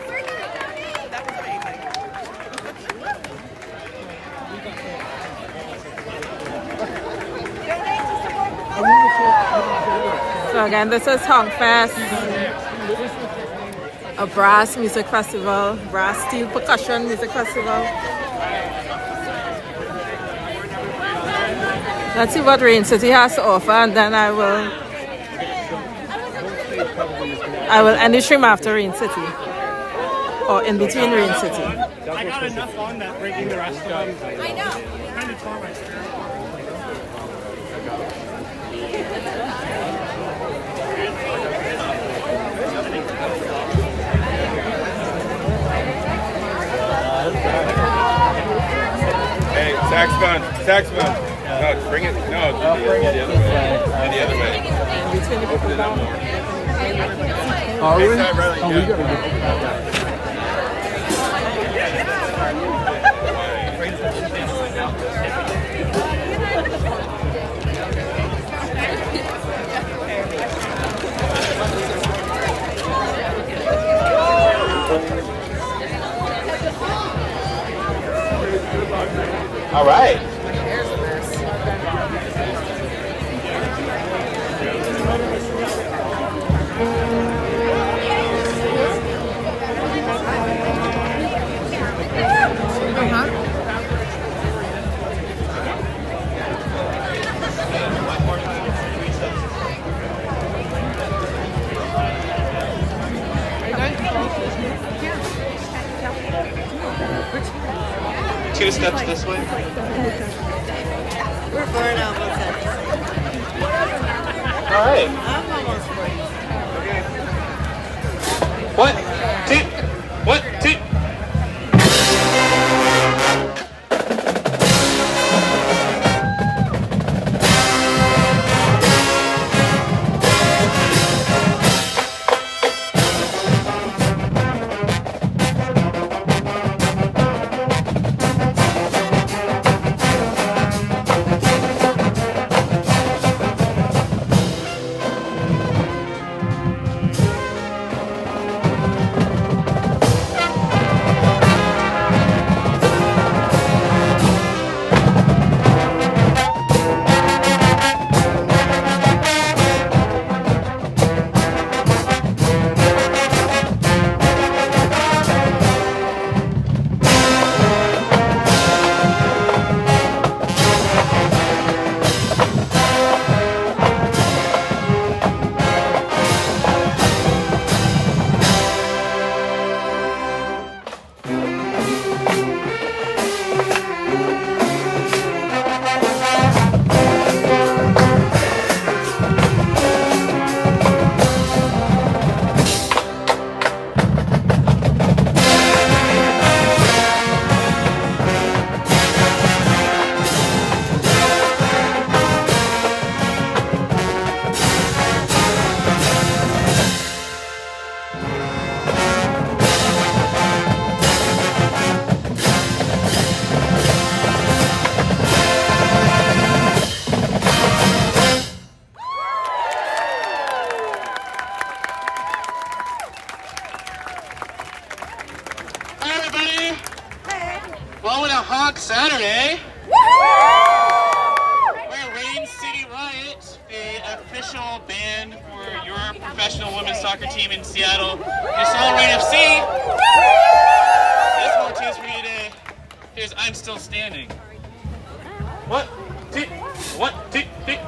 So So again, this is Honk Fest, a brass music festival, brass steel percussion music festival. Let's see what Rain City has to offer, and then I will end the stream after Rain City, or in between Rain City. I got enough on that breaking the rest of them. I know. Kind of tore my Hey, saxophone. No, bring it. No, the other way. The other way. Open it up more. Are we? Hey, start rolling, Oh, we yeah. gotta get All right. Two steps this way. We're burnt out. All right. I'm almost free. One, two, one, two. Welcome to Honk Saturday. We're Rain City Riot, the official band for your professional women's soccer team in Seattle. Your Soul Rain FC. This one tunes for you today. Here's I'm Still Standing. One, two, one, two, three.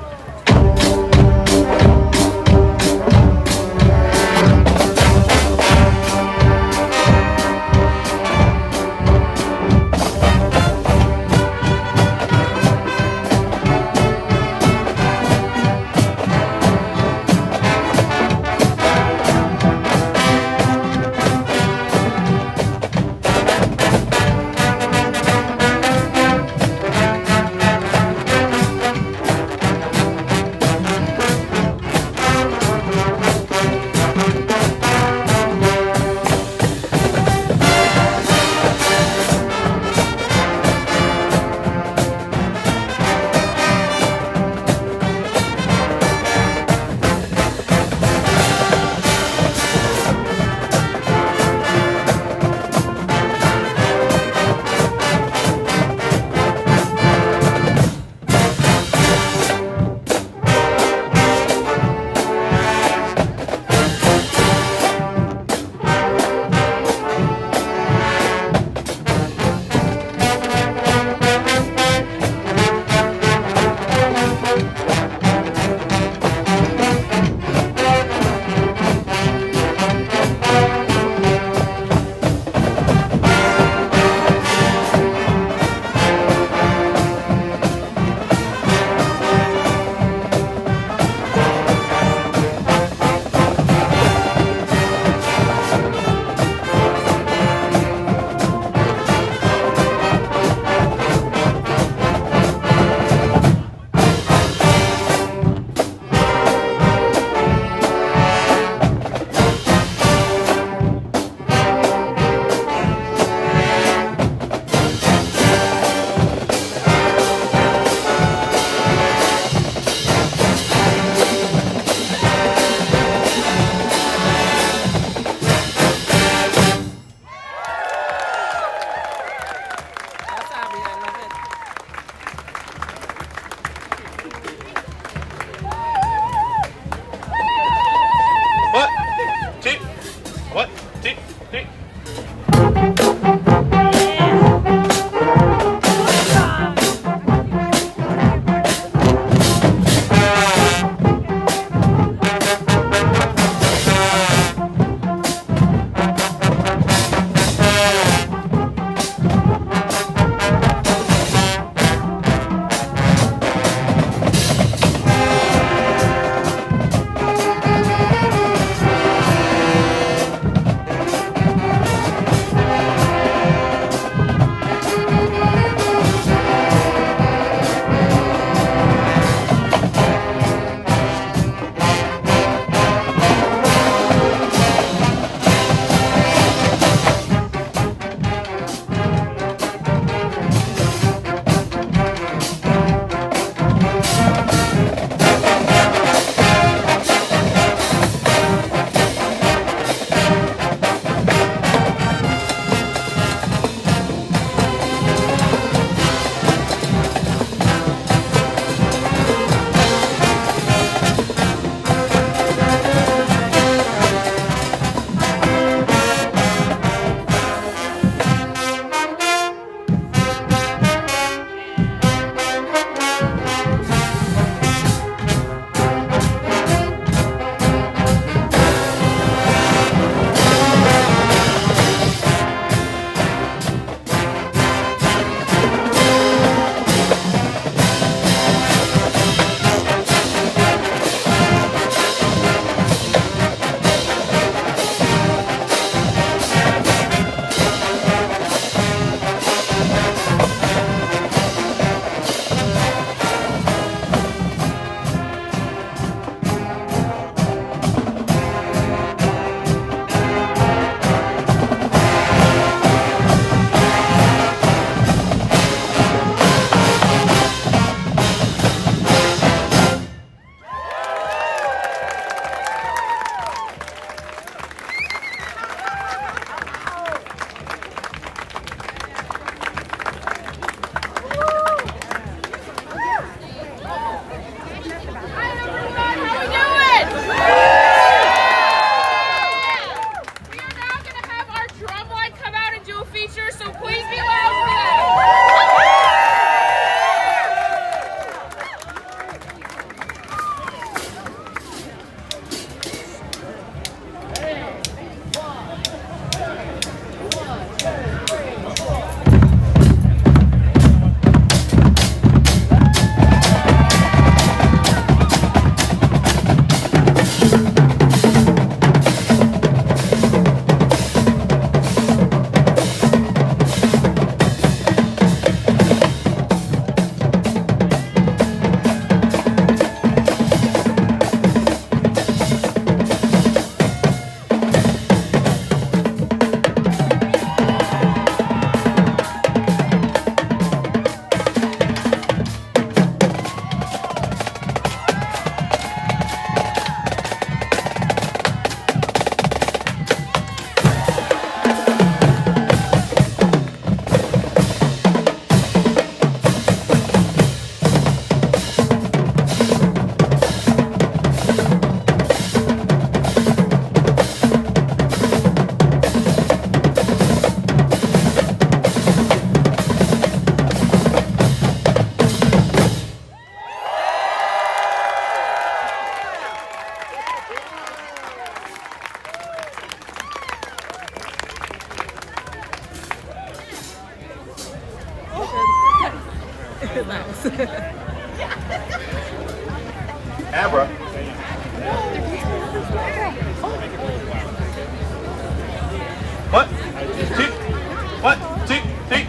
Nice. Abra. What? Tick. What? Tick. Tick.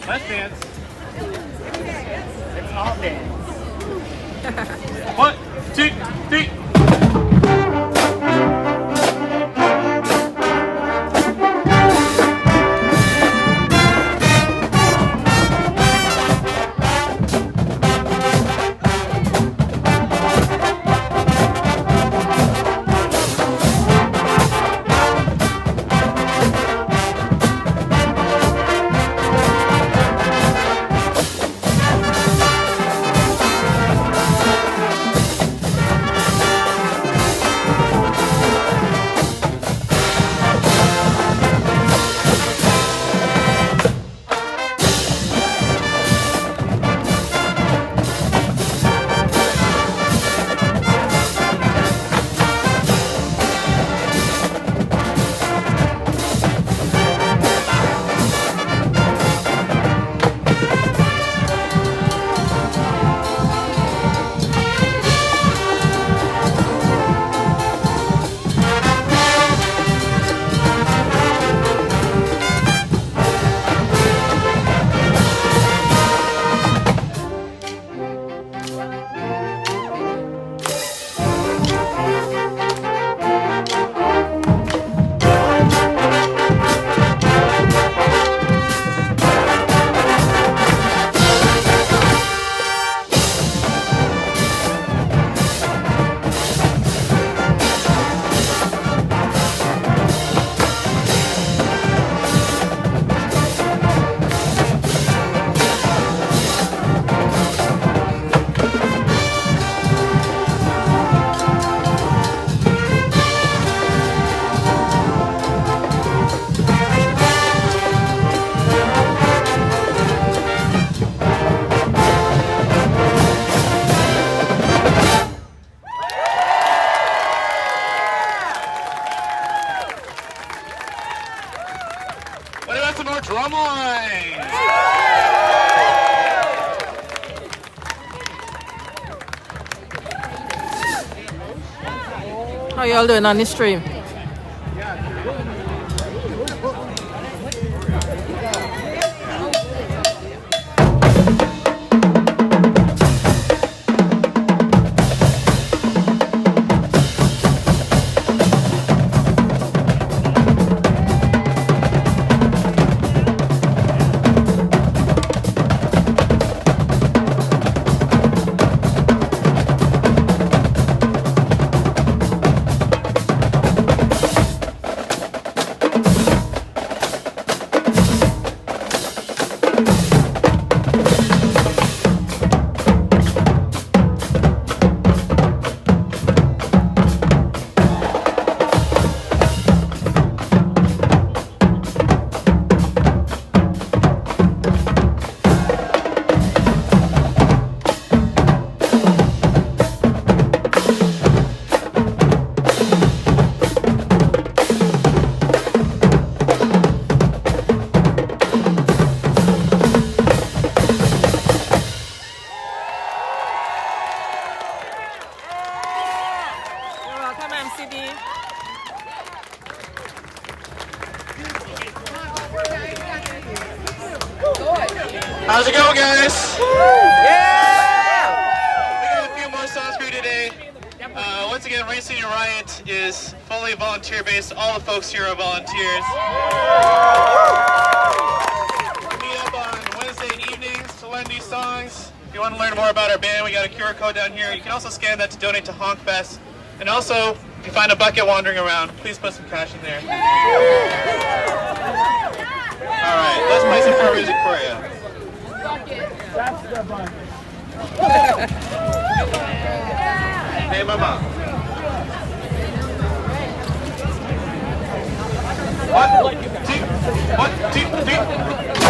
Let's dance. It's all dance. 1, 2, 3. get some more drum lines. How y'all doing on the stream? How's it going, guys? Yeah! We got a few more songs for you today. Once again, City Riot is fully volunteer-based. All the folks here are volunteers. We meet up on Wednesday evenings to learn these songs. If you want to learn more about our band, we got a QR code down here. You can also scan that to donate to Honk Fest. And also, if you find a bucket wandering around, please put some cash in there. All right, let's play some more music for you. That's the bunch. Hey, mama. 1, 2, 1, 2,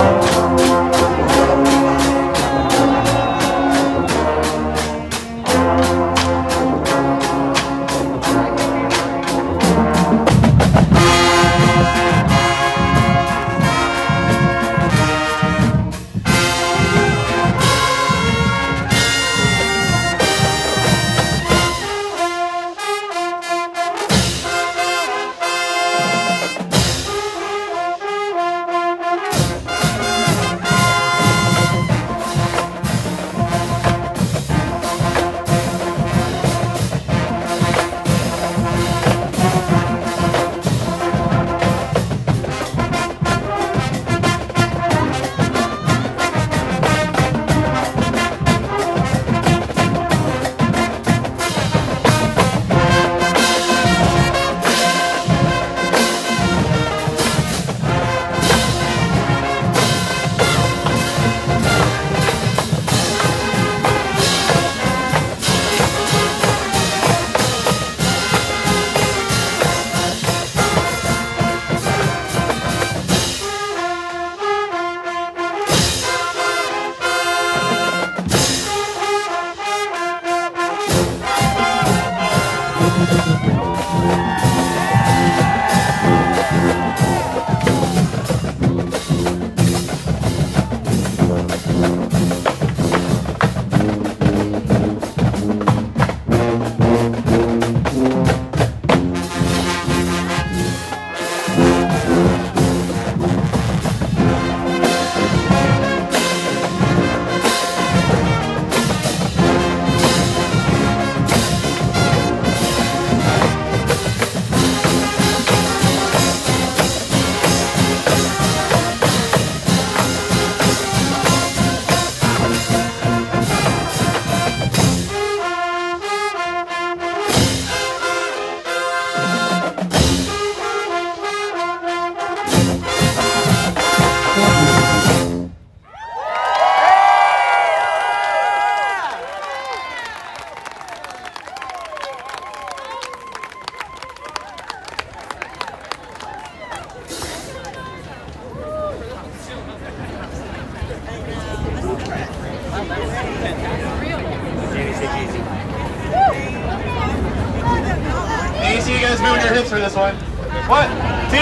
see you guys moving your hips for this one. 1, 2,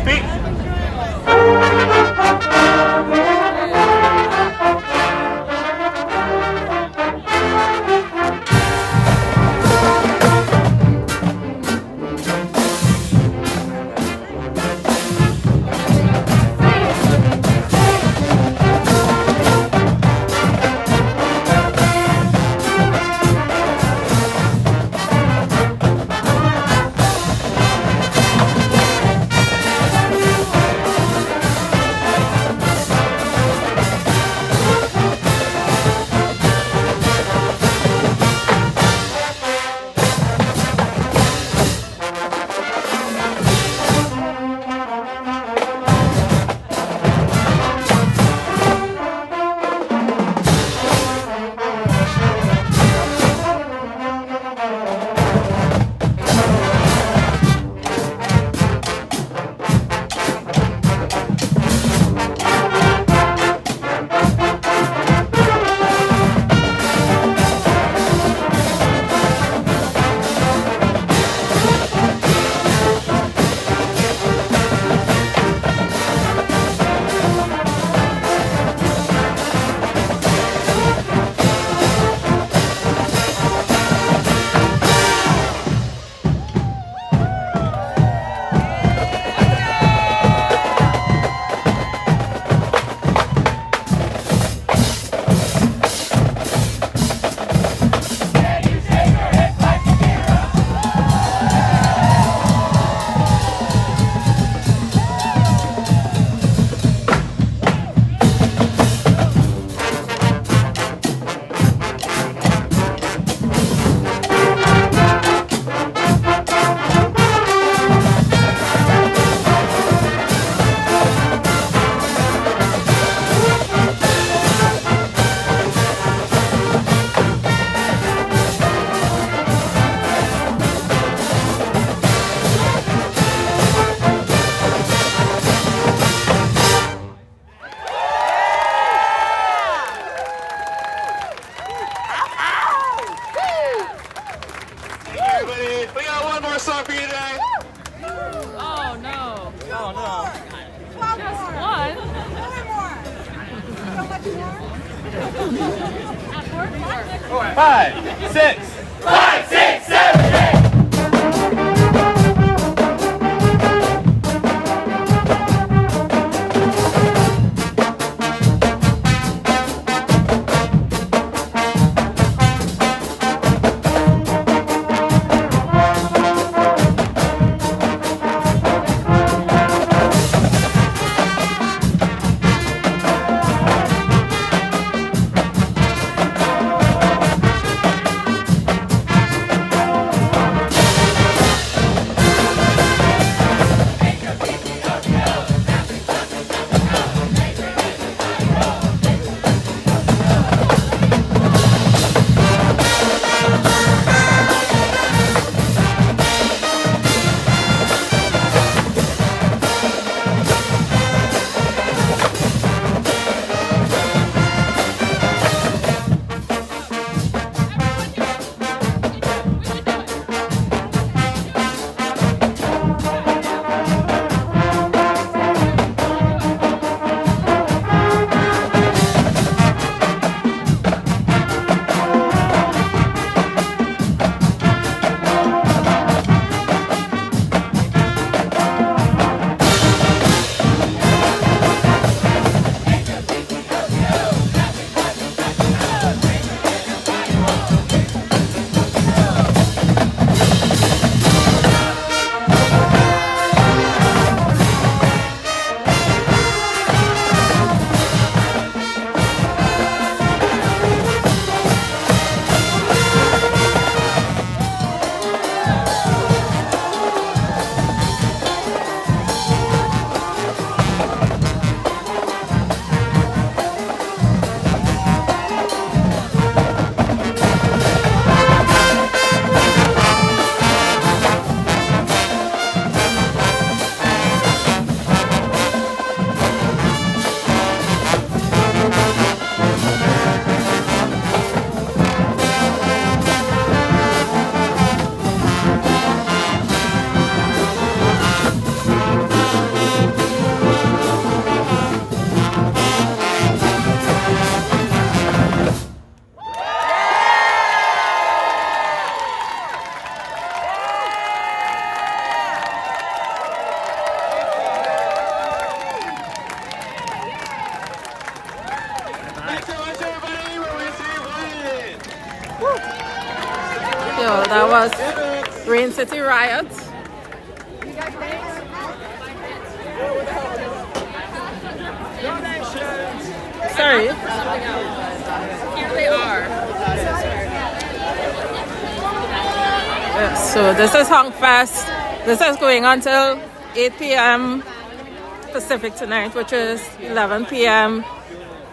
3. 5, 6. 5, 6, 7, 8. was Rain City Riot. Sorry. Here they are. So this is Honk Fest. This is going until 8 p.m. Pacific tonight, which is 11 p.m.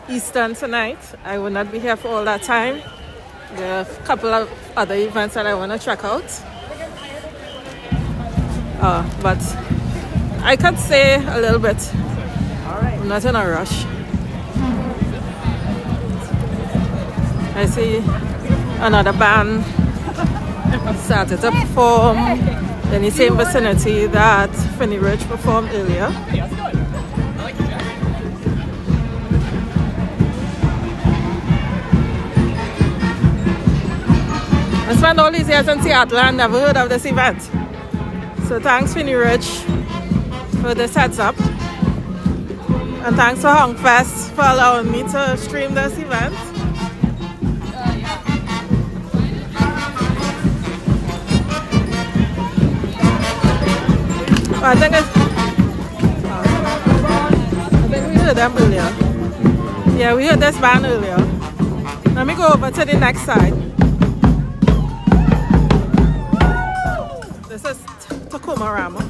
Eastern tonight. I will not be here for all that time. There are a couple of other events that I want to check out. But I could say a little bit. I'm not in a rush. I see another band started to perform in the same vicinity that Finny Ridge performed earlier. I spent all these years in Seattle and never heard of this event. So thanks Finny Ridge for this heads up. And thanks to Honk Fest for allowing me to stream this event. I think we heard them earlier. Yeah, we heard this band earlier. Let me go over to the next side. This is Tacoma Rama.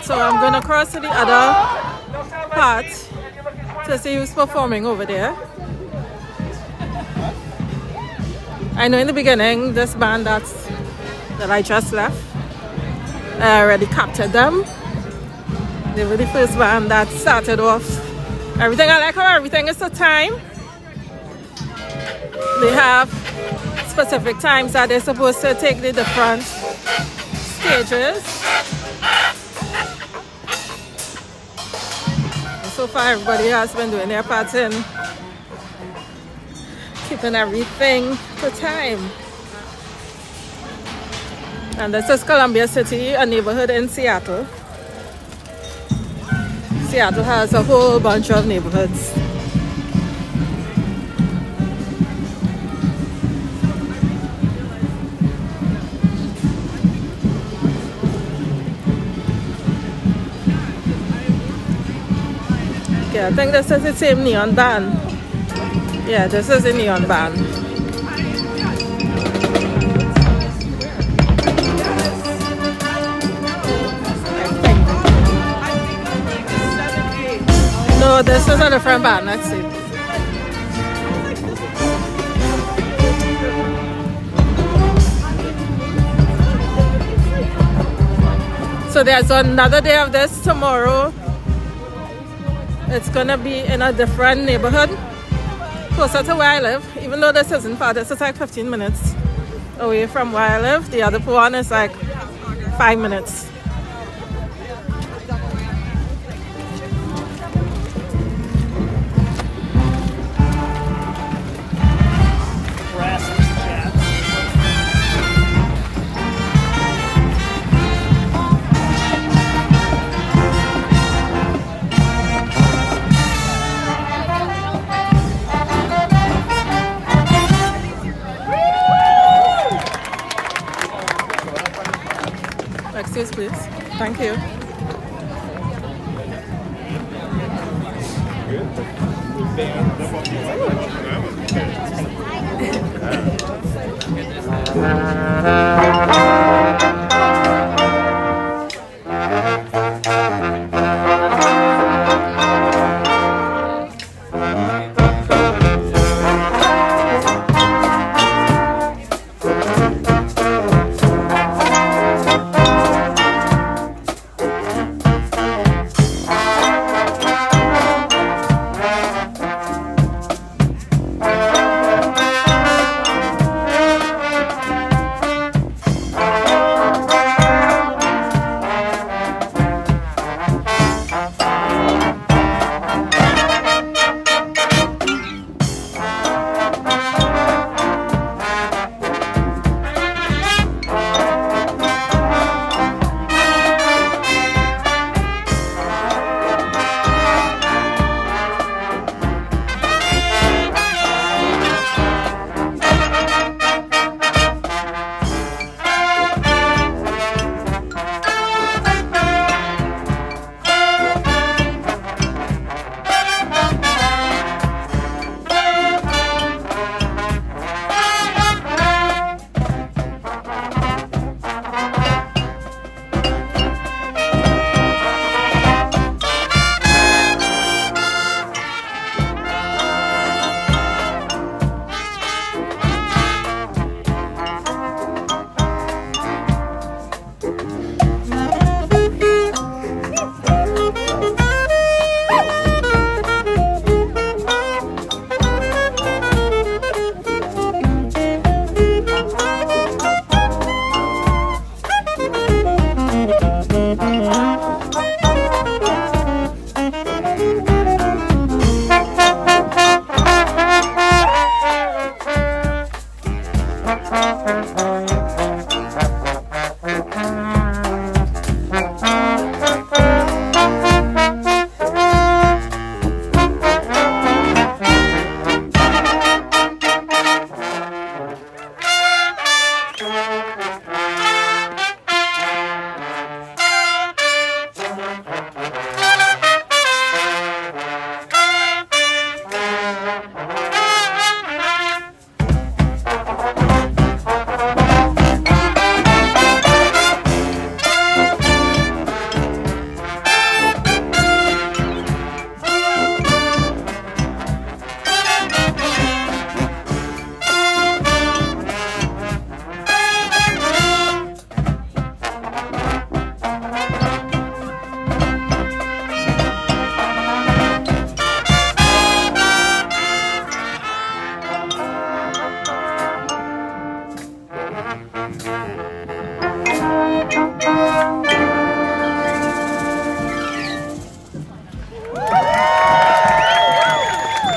So I'm going to cross to the other part to see who's performing over there. I know in the beginning this band that I just left, I already captured them. They were the first band that started off everything. I like how everything is to time. They have specific times that they're supposed to take the different stages. So far everybody has been doing their part in keeping everything to time. And this is Columbia City, a neighborhood in Seattle. Seattle has a whole bunch of neighborhoods. Yeah, I think this is the same neon band. Yeah, this is the neon band. No, this is a different band. Let's see. So there's another day of this tomorrow. It's gonna be in a different neighborhood, closer to where I live. Even though this isn't far, this is like 15 minutes away from where I live. The other one is like 5 minutes. Thank you.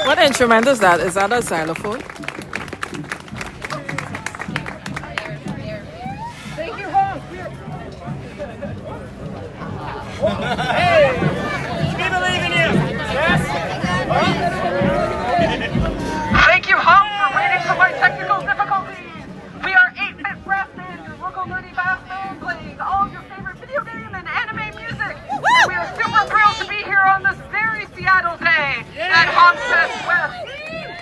What instrument is that? Is that a xylophone? Thank you, Honk. Hey! We believe in you! Yes? Thank you, Honk, for waiting for my technical difficulties. We are 8-Bit Brass Band, your local nerdy bass band, playing all of your favorite video game and anime music. We are super thrilled to be here on this very Seattle day at Honk Fest West.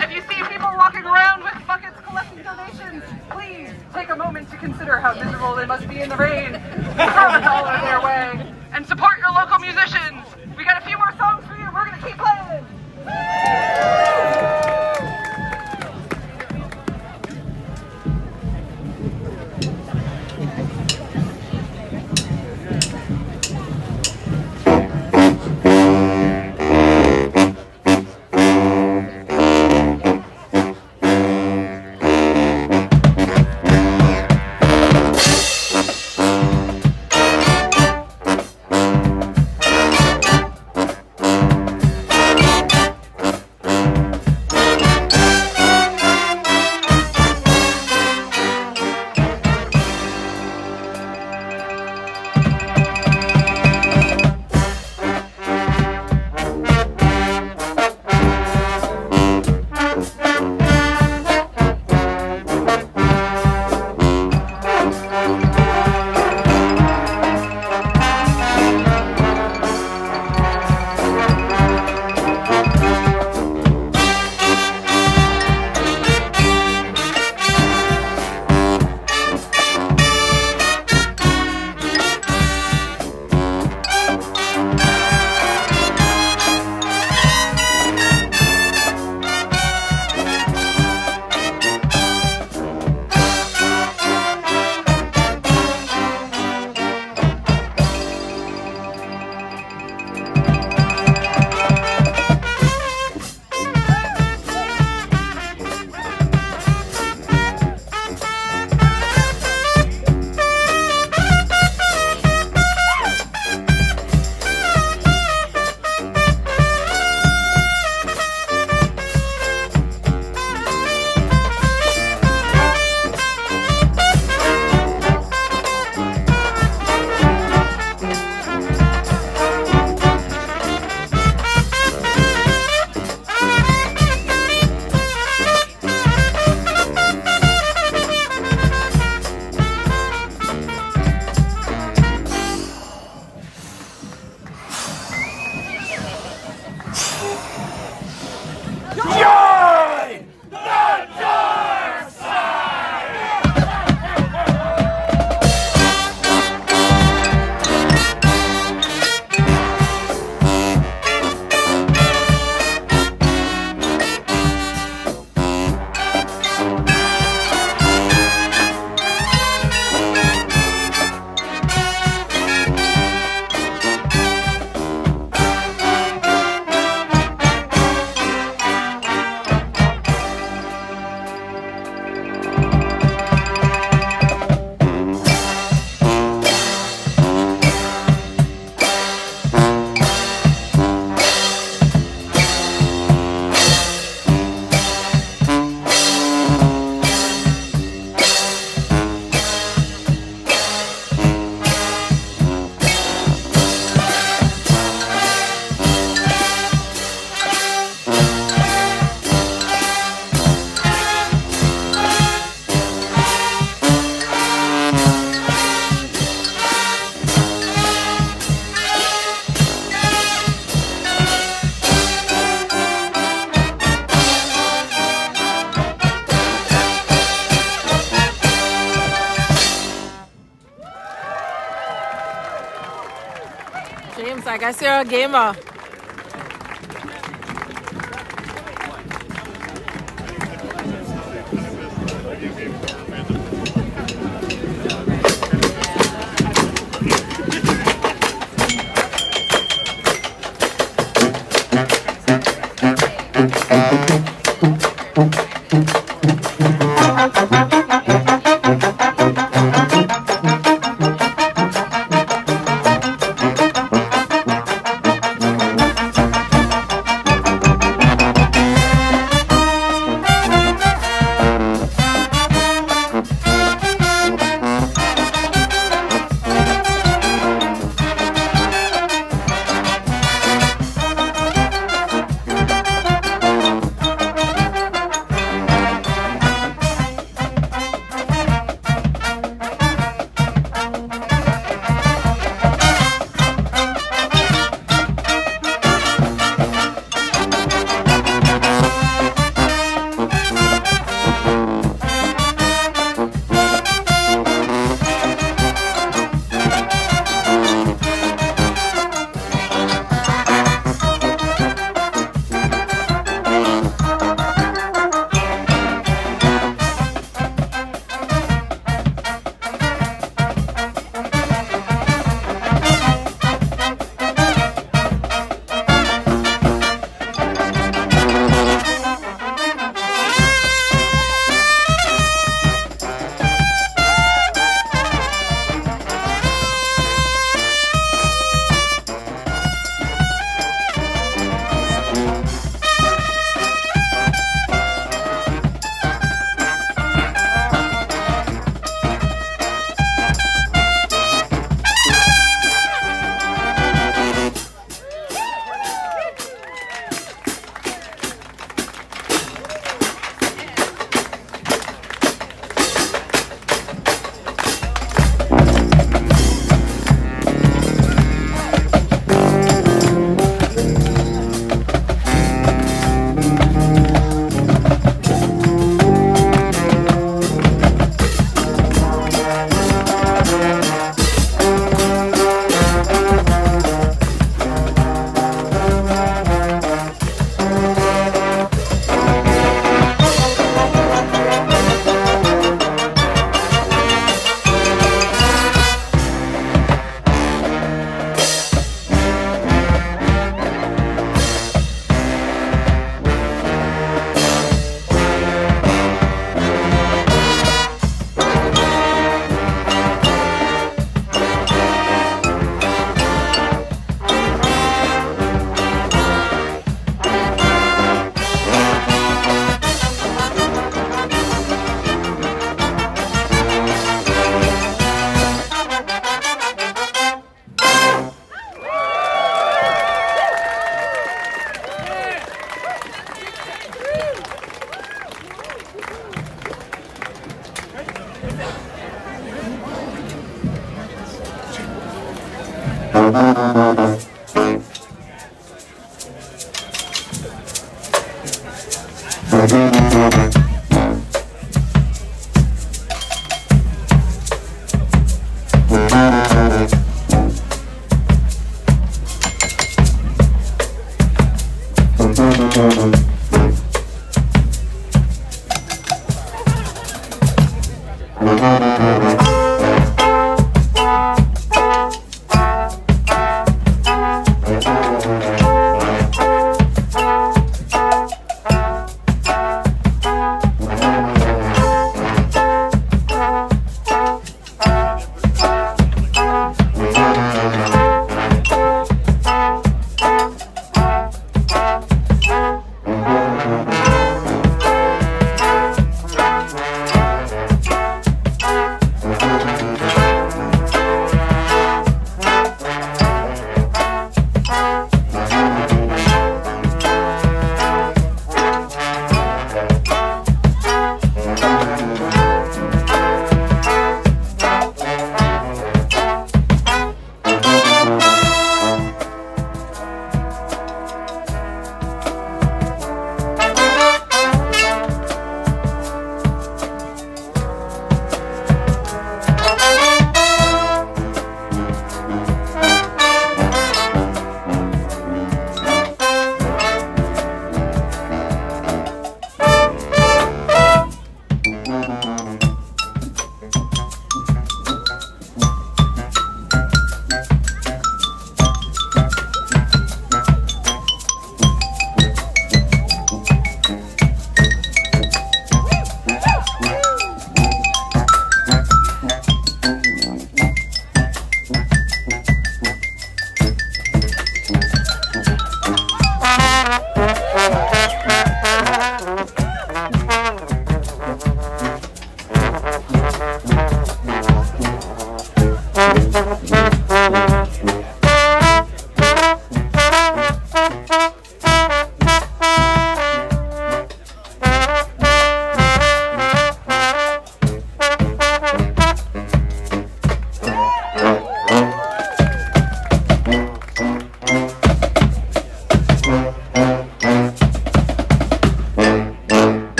If you see people walking around with buckets collecting donations, please take a moment to consider how miserable they must be in the rain. Throw $1 their way and support your local musicians. We got a few more songs for you. We're going to keep playing. Join the dark side! James, I guess you're a gamer.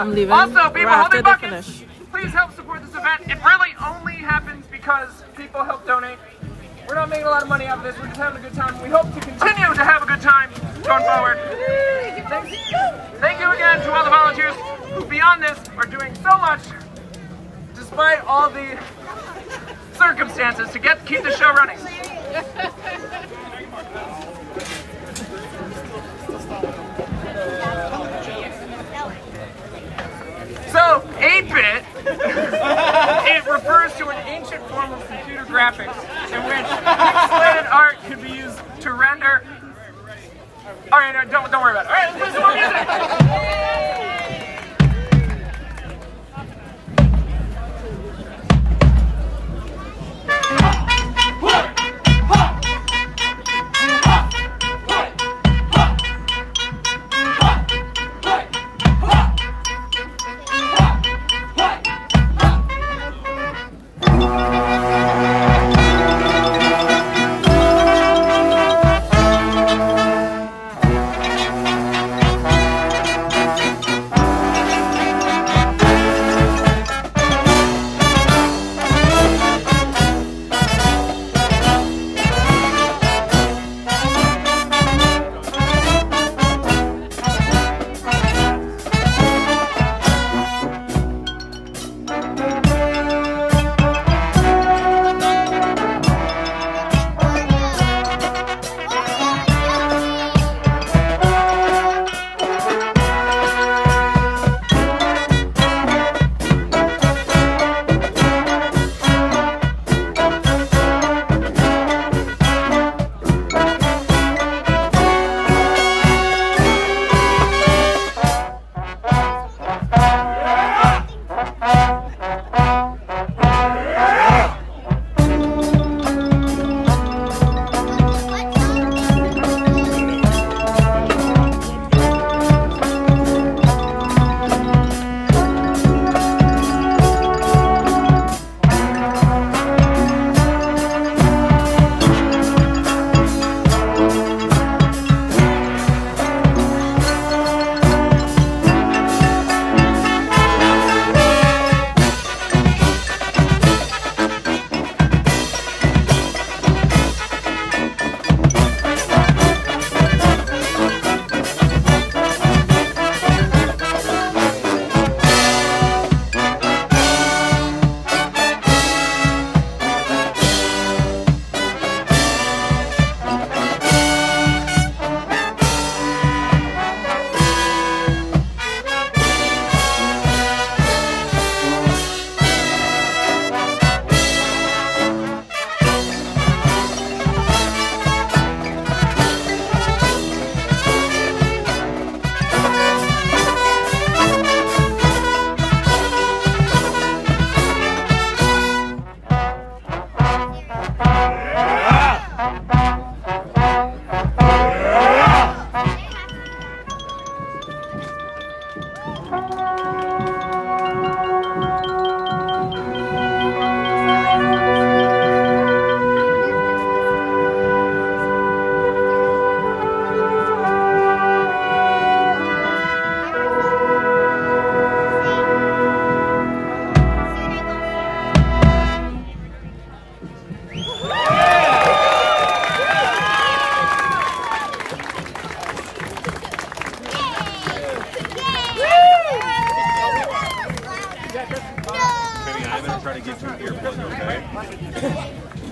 I'm leaving Also, people right after holding they buckets, finish. please help support this event. It really only happens because people help donate. We're not making a lot of money out of this. We're just having a good time. We hope to continue to have a good time going forward. Thank you again to all the volunteers who, beyond this, are doing so much despite all the circumstances to keep the show running. So, 8-bit, it refers to an ancient form of computer graphics in which pixelated art could be used to render. All right, no, don't worry about it. All right, let's play some more music.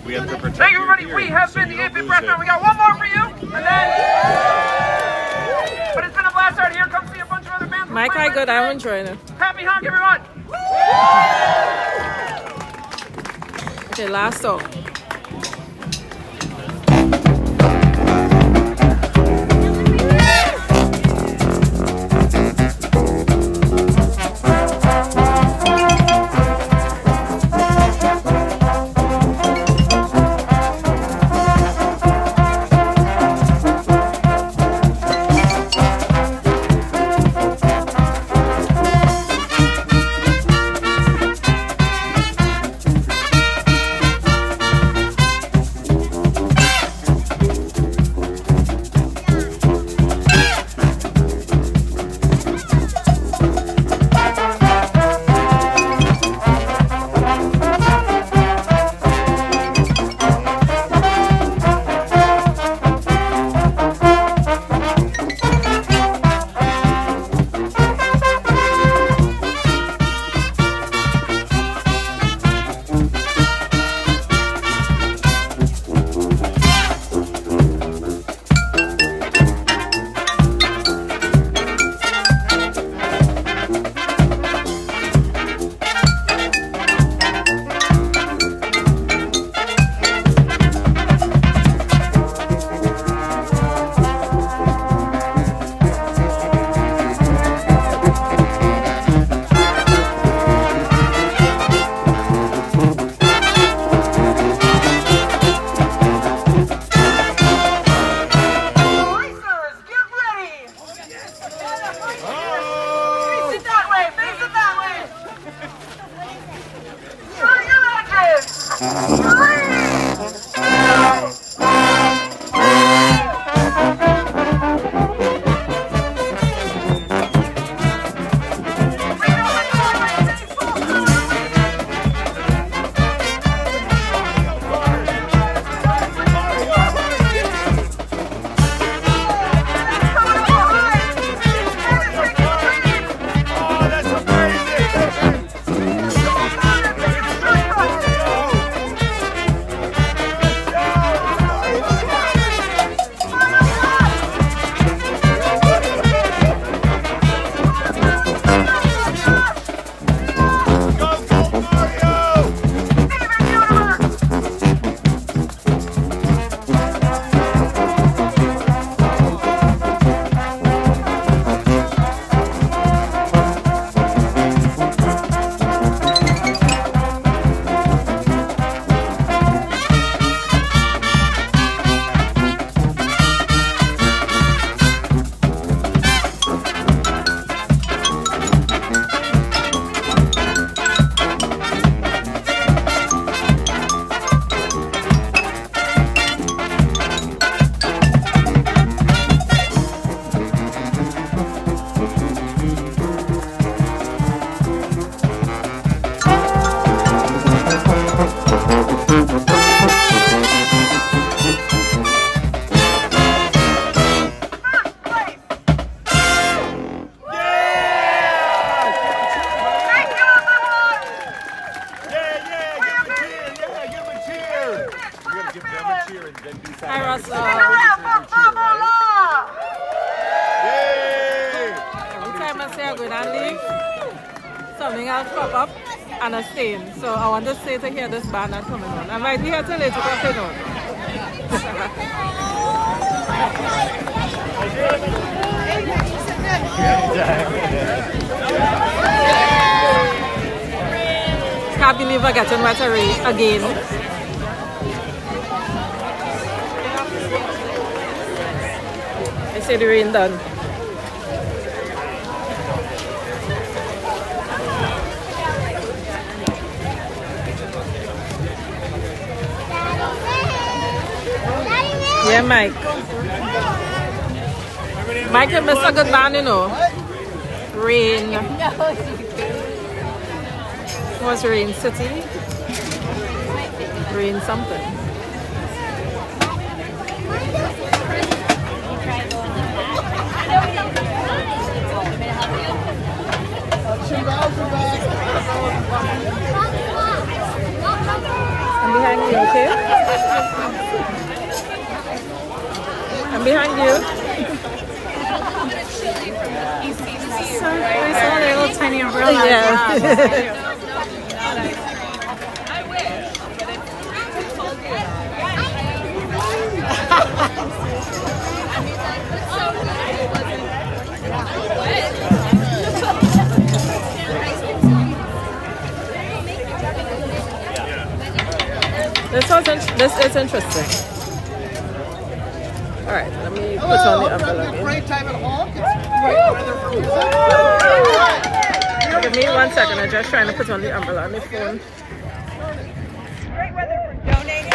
We have to protect. Thank you, everybody. We have been the 8-Bit Restaurant. We got one more for you, and then. But it's been a blast out here. Come see a bunch of other bands. My quite good. I'm enjoying it. Happy Honk, everyone. Okay, last song. Hi, Russell. Every time I say I'm going to leave, something else pop up and a stain. So I want to stay to hear this band that's coming on. I might be here till 8 o'clock afternoon. Can't believe I get in water again. I say the rain done. Yeah, Mike. Mike, you missed a good band, you know. Rain. What's Rain City? Rain something. I'm behind you, okay? I'm behind you. I saw their little tiny umbrella. Yeah. This is interesting. All right, let me put on the umbrella again. Give me 1 second. I'm just trying to put on the umbrella on the phone. Great weather for donating.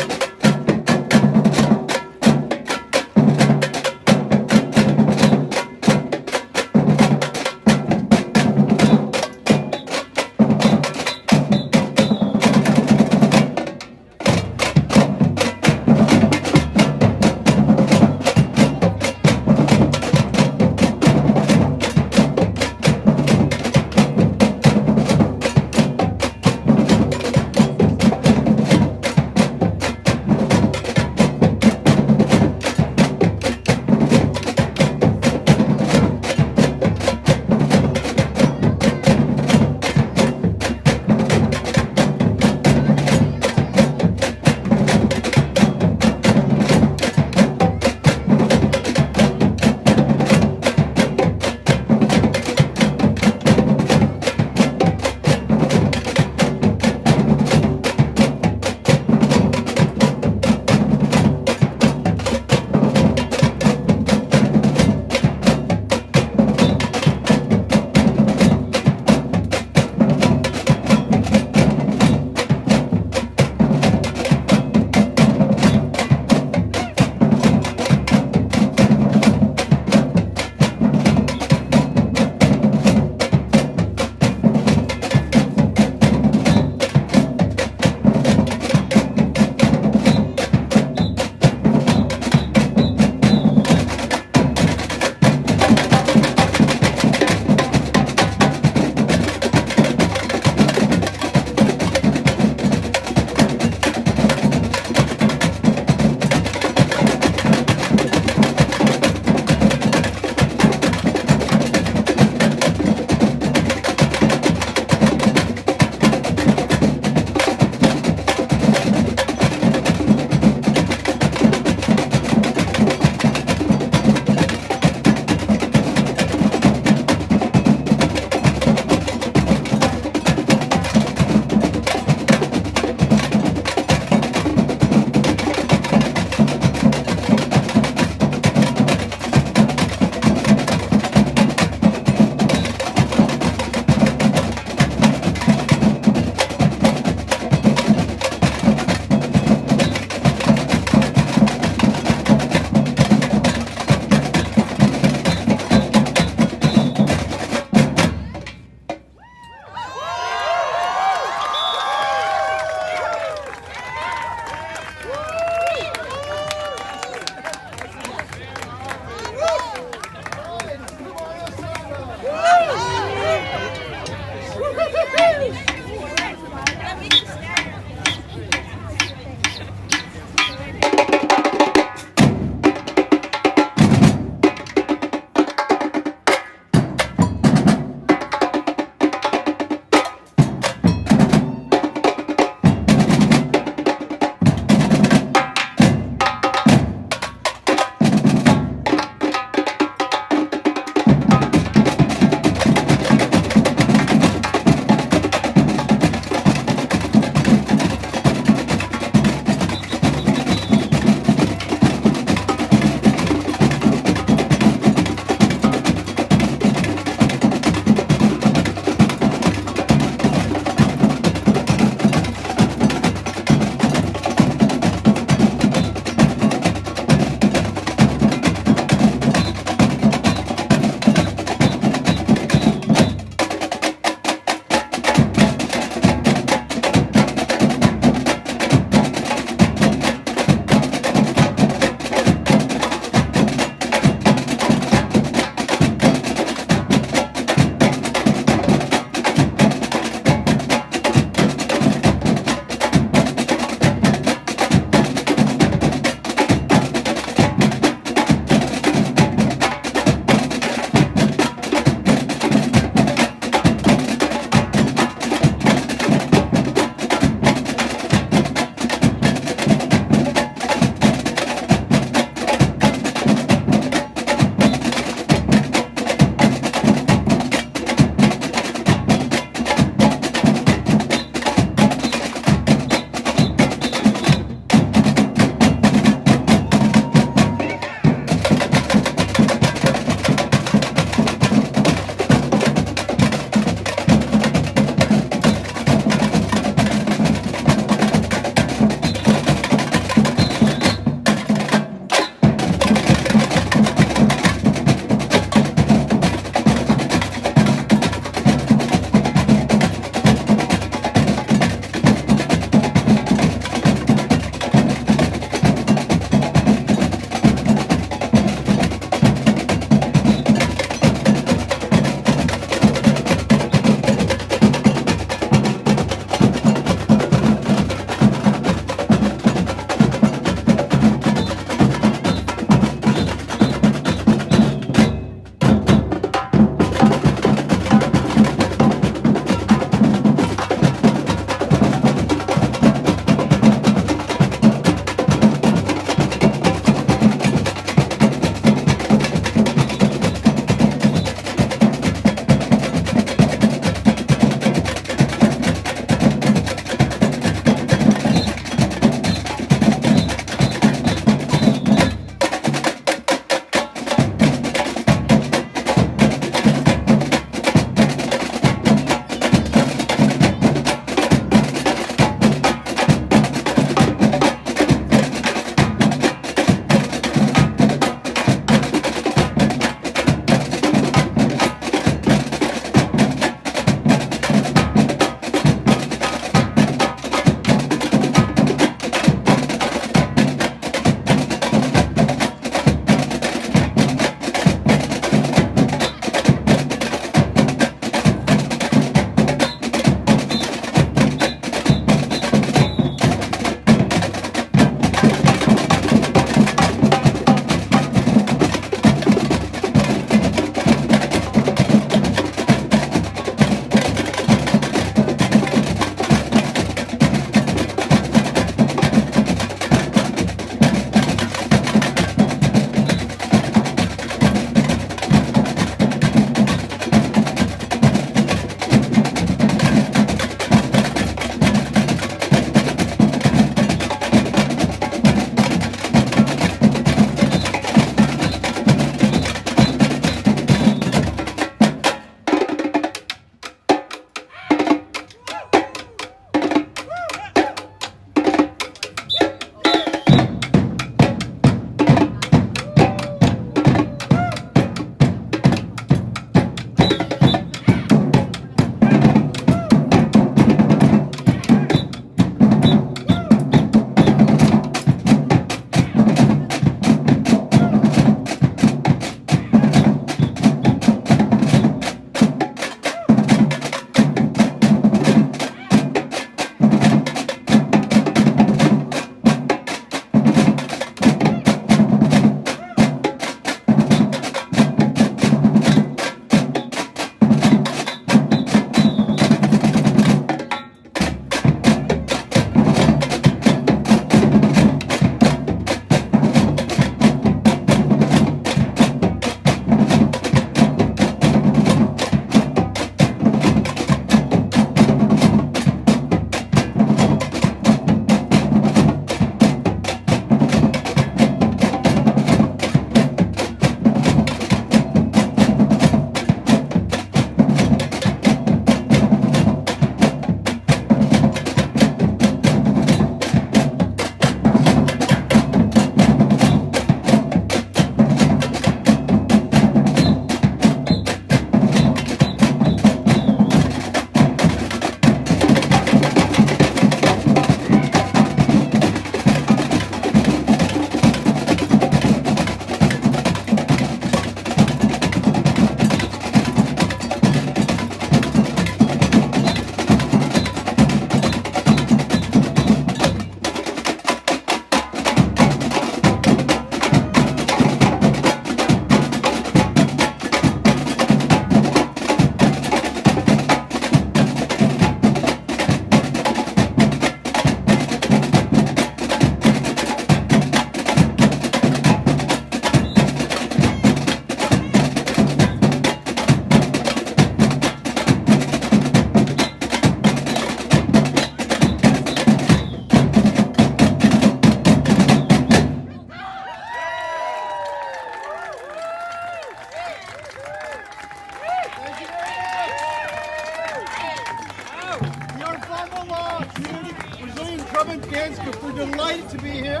whole community, Brazilian drum and dance group. We're delighted to be here.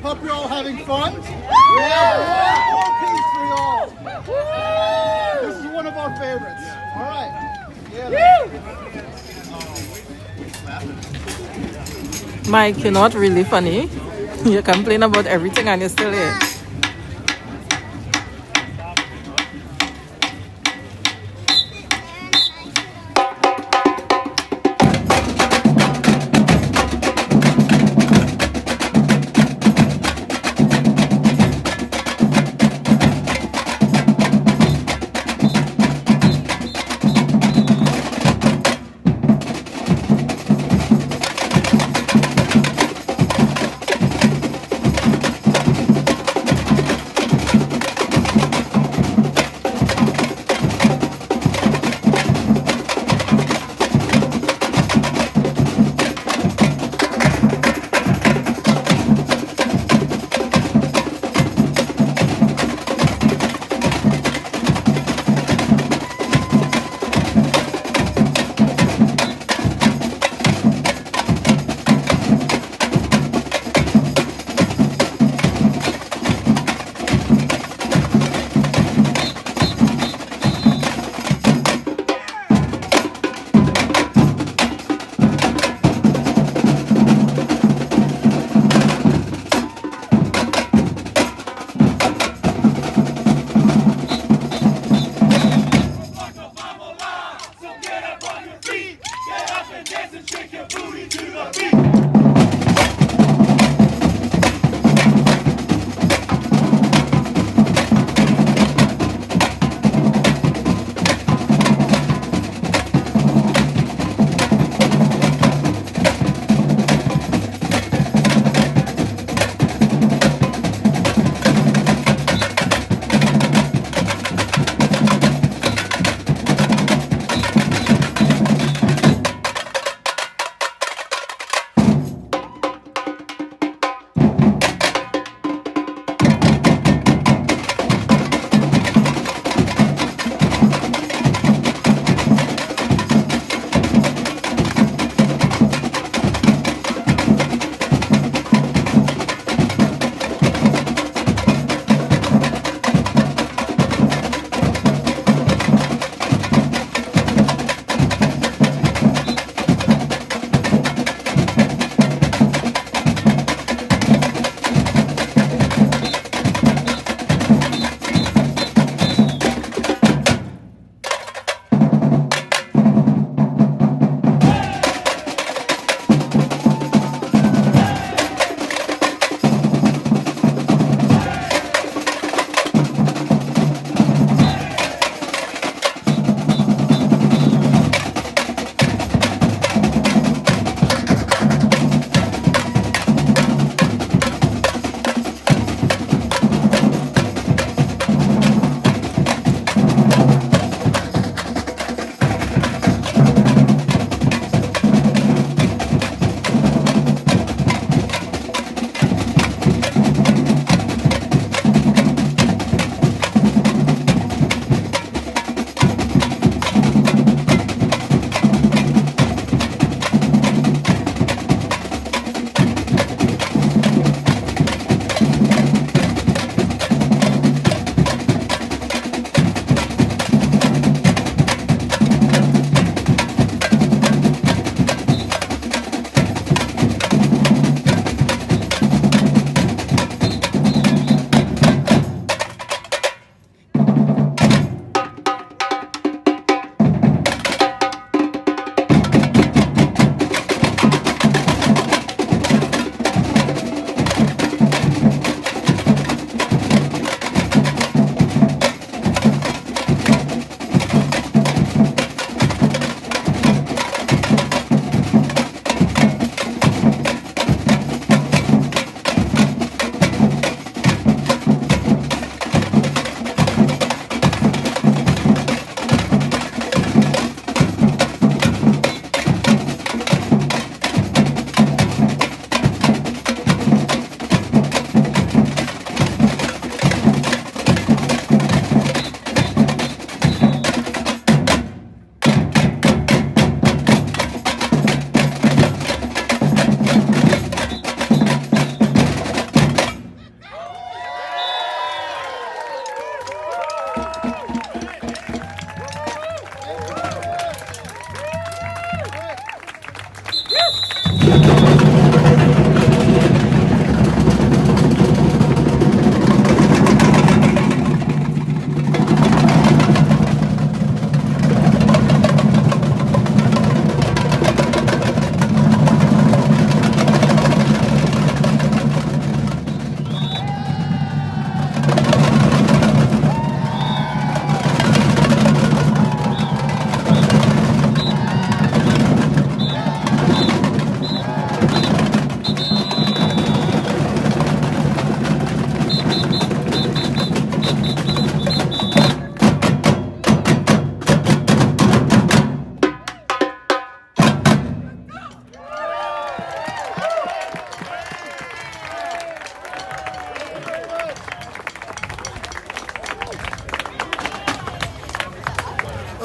Hope you're all having fun. We have one piece for y'all. This is one of our favorites. All right. Yeah. Mike, you're not really funny. You complain about everything and you're still here.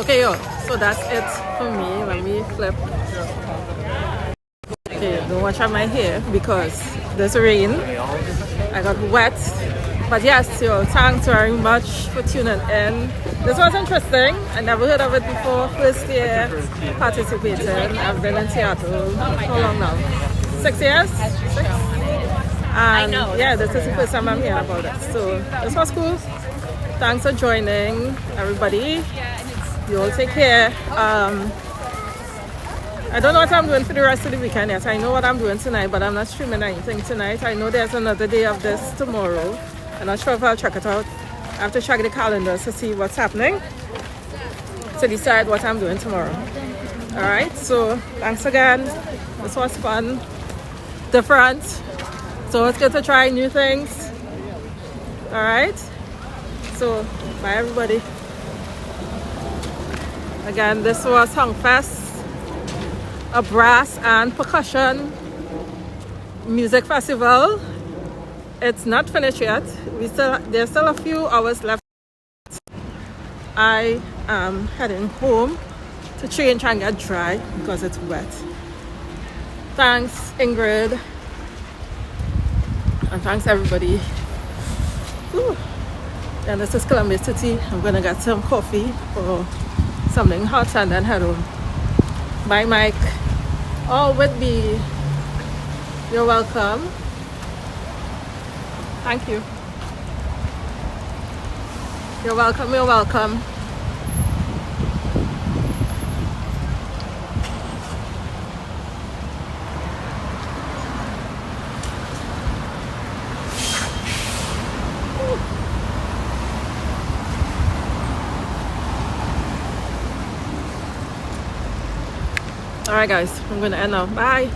Okay, yo, so that's it for me. Let me flip. Okay, don't wash out my hair because there's rain. I got wet. But yes, yo, thanks very much for tuning in. This was interesting. I never heard of it before. First year participating. I've been in Seattle. How long now? 6 years? 6? And yeah, this is the first time I'm hearing about it. So this was cool. Thanks for joining, everybody. You all take care. I don't know what I'm doing for the rest of the weekend yet. I know what I'm doing tonight, but I'm not streaming anything tonight. I know there's another day of this tomorrow. I'm not sure if I'll check it out. I have to check the calendars to see what's happening to decide what I'm doing tomorrow. Alright, so thanks again. This was fun. Different. So it's good to try new things. Alright. So bye everybody. Again, this was Honk Fest, a brass and percussion music festival. It's not finished yet. There's still a few hours left. I am heading home to change and get dry because it's wet. Thanks, Ingrid. And thanks, everybody. Whew. And this is Columbus City. I'm gonna get some coffee or something hot and then head home. Bye, Mike. Oh, with me. You're welcome. Thank you. You're welcome, you're welcome. All right, guys, I'm gonna end now. Bye.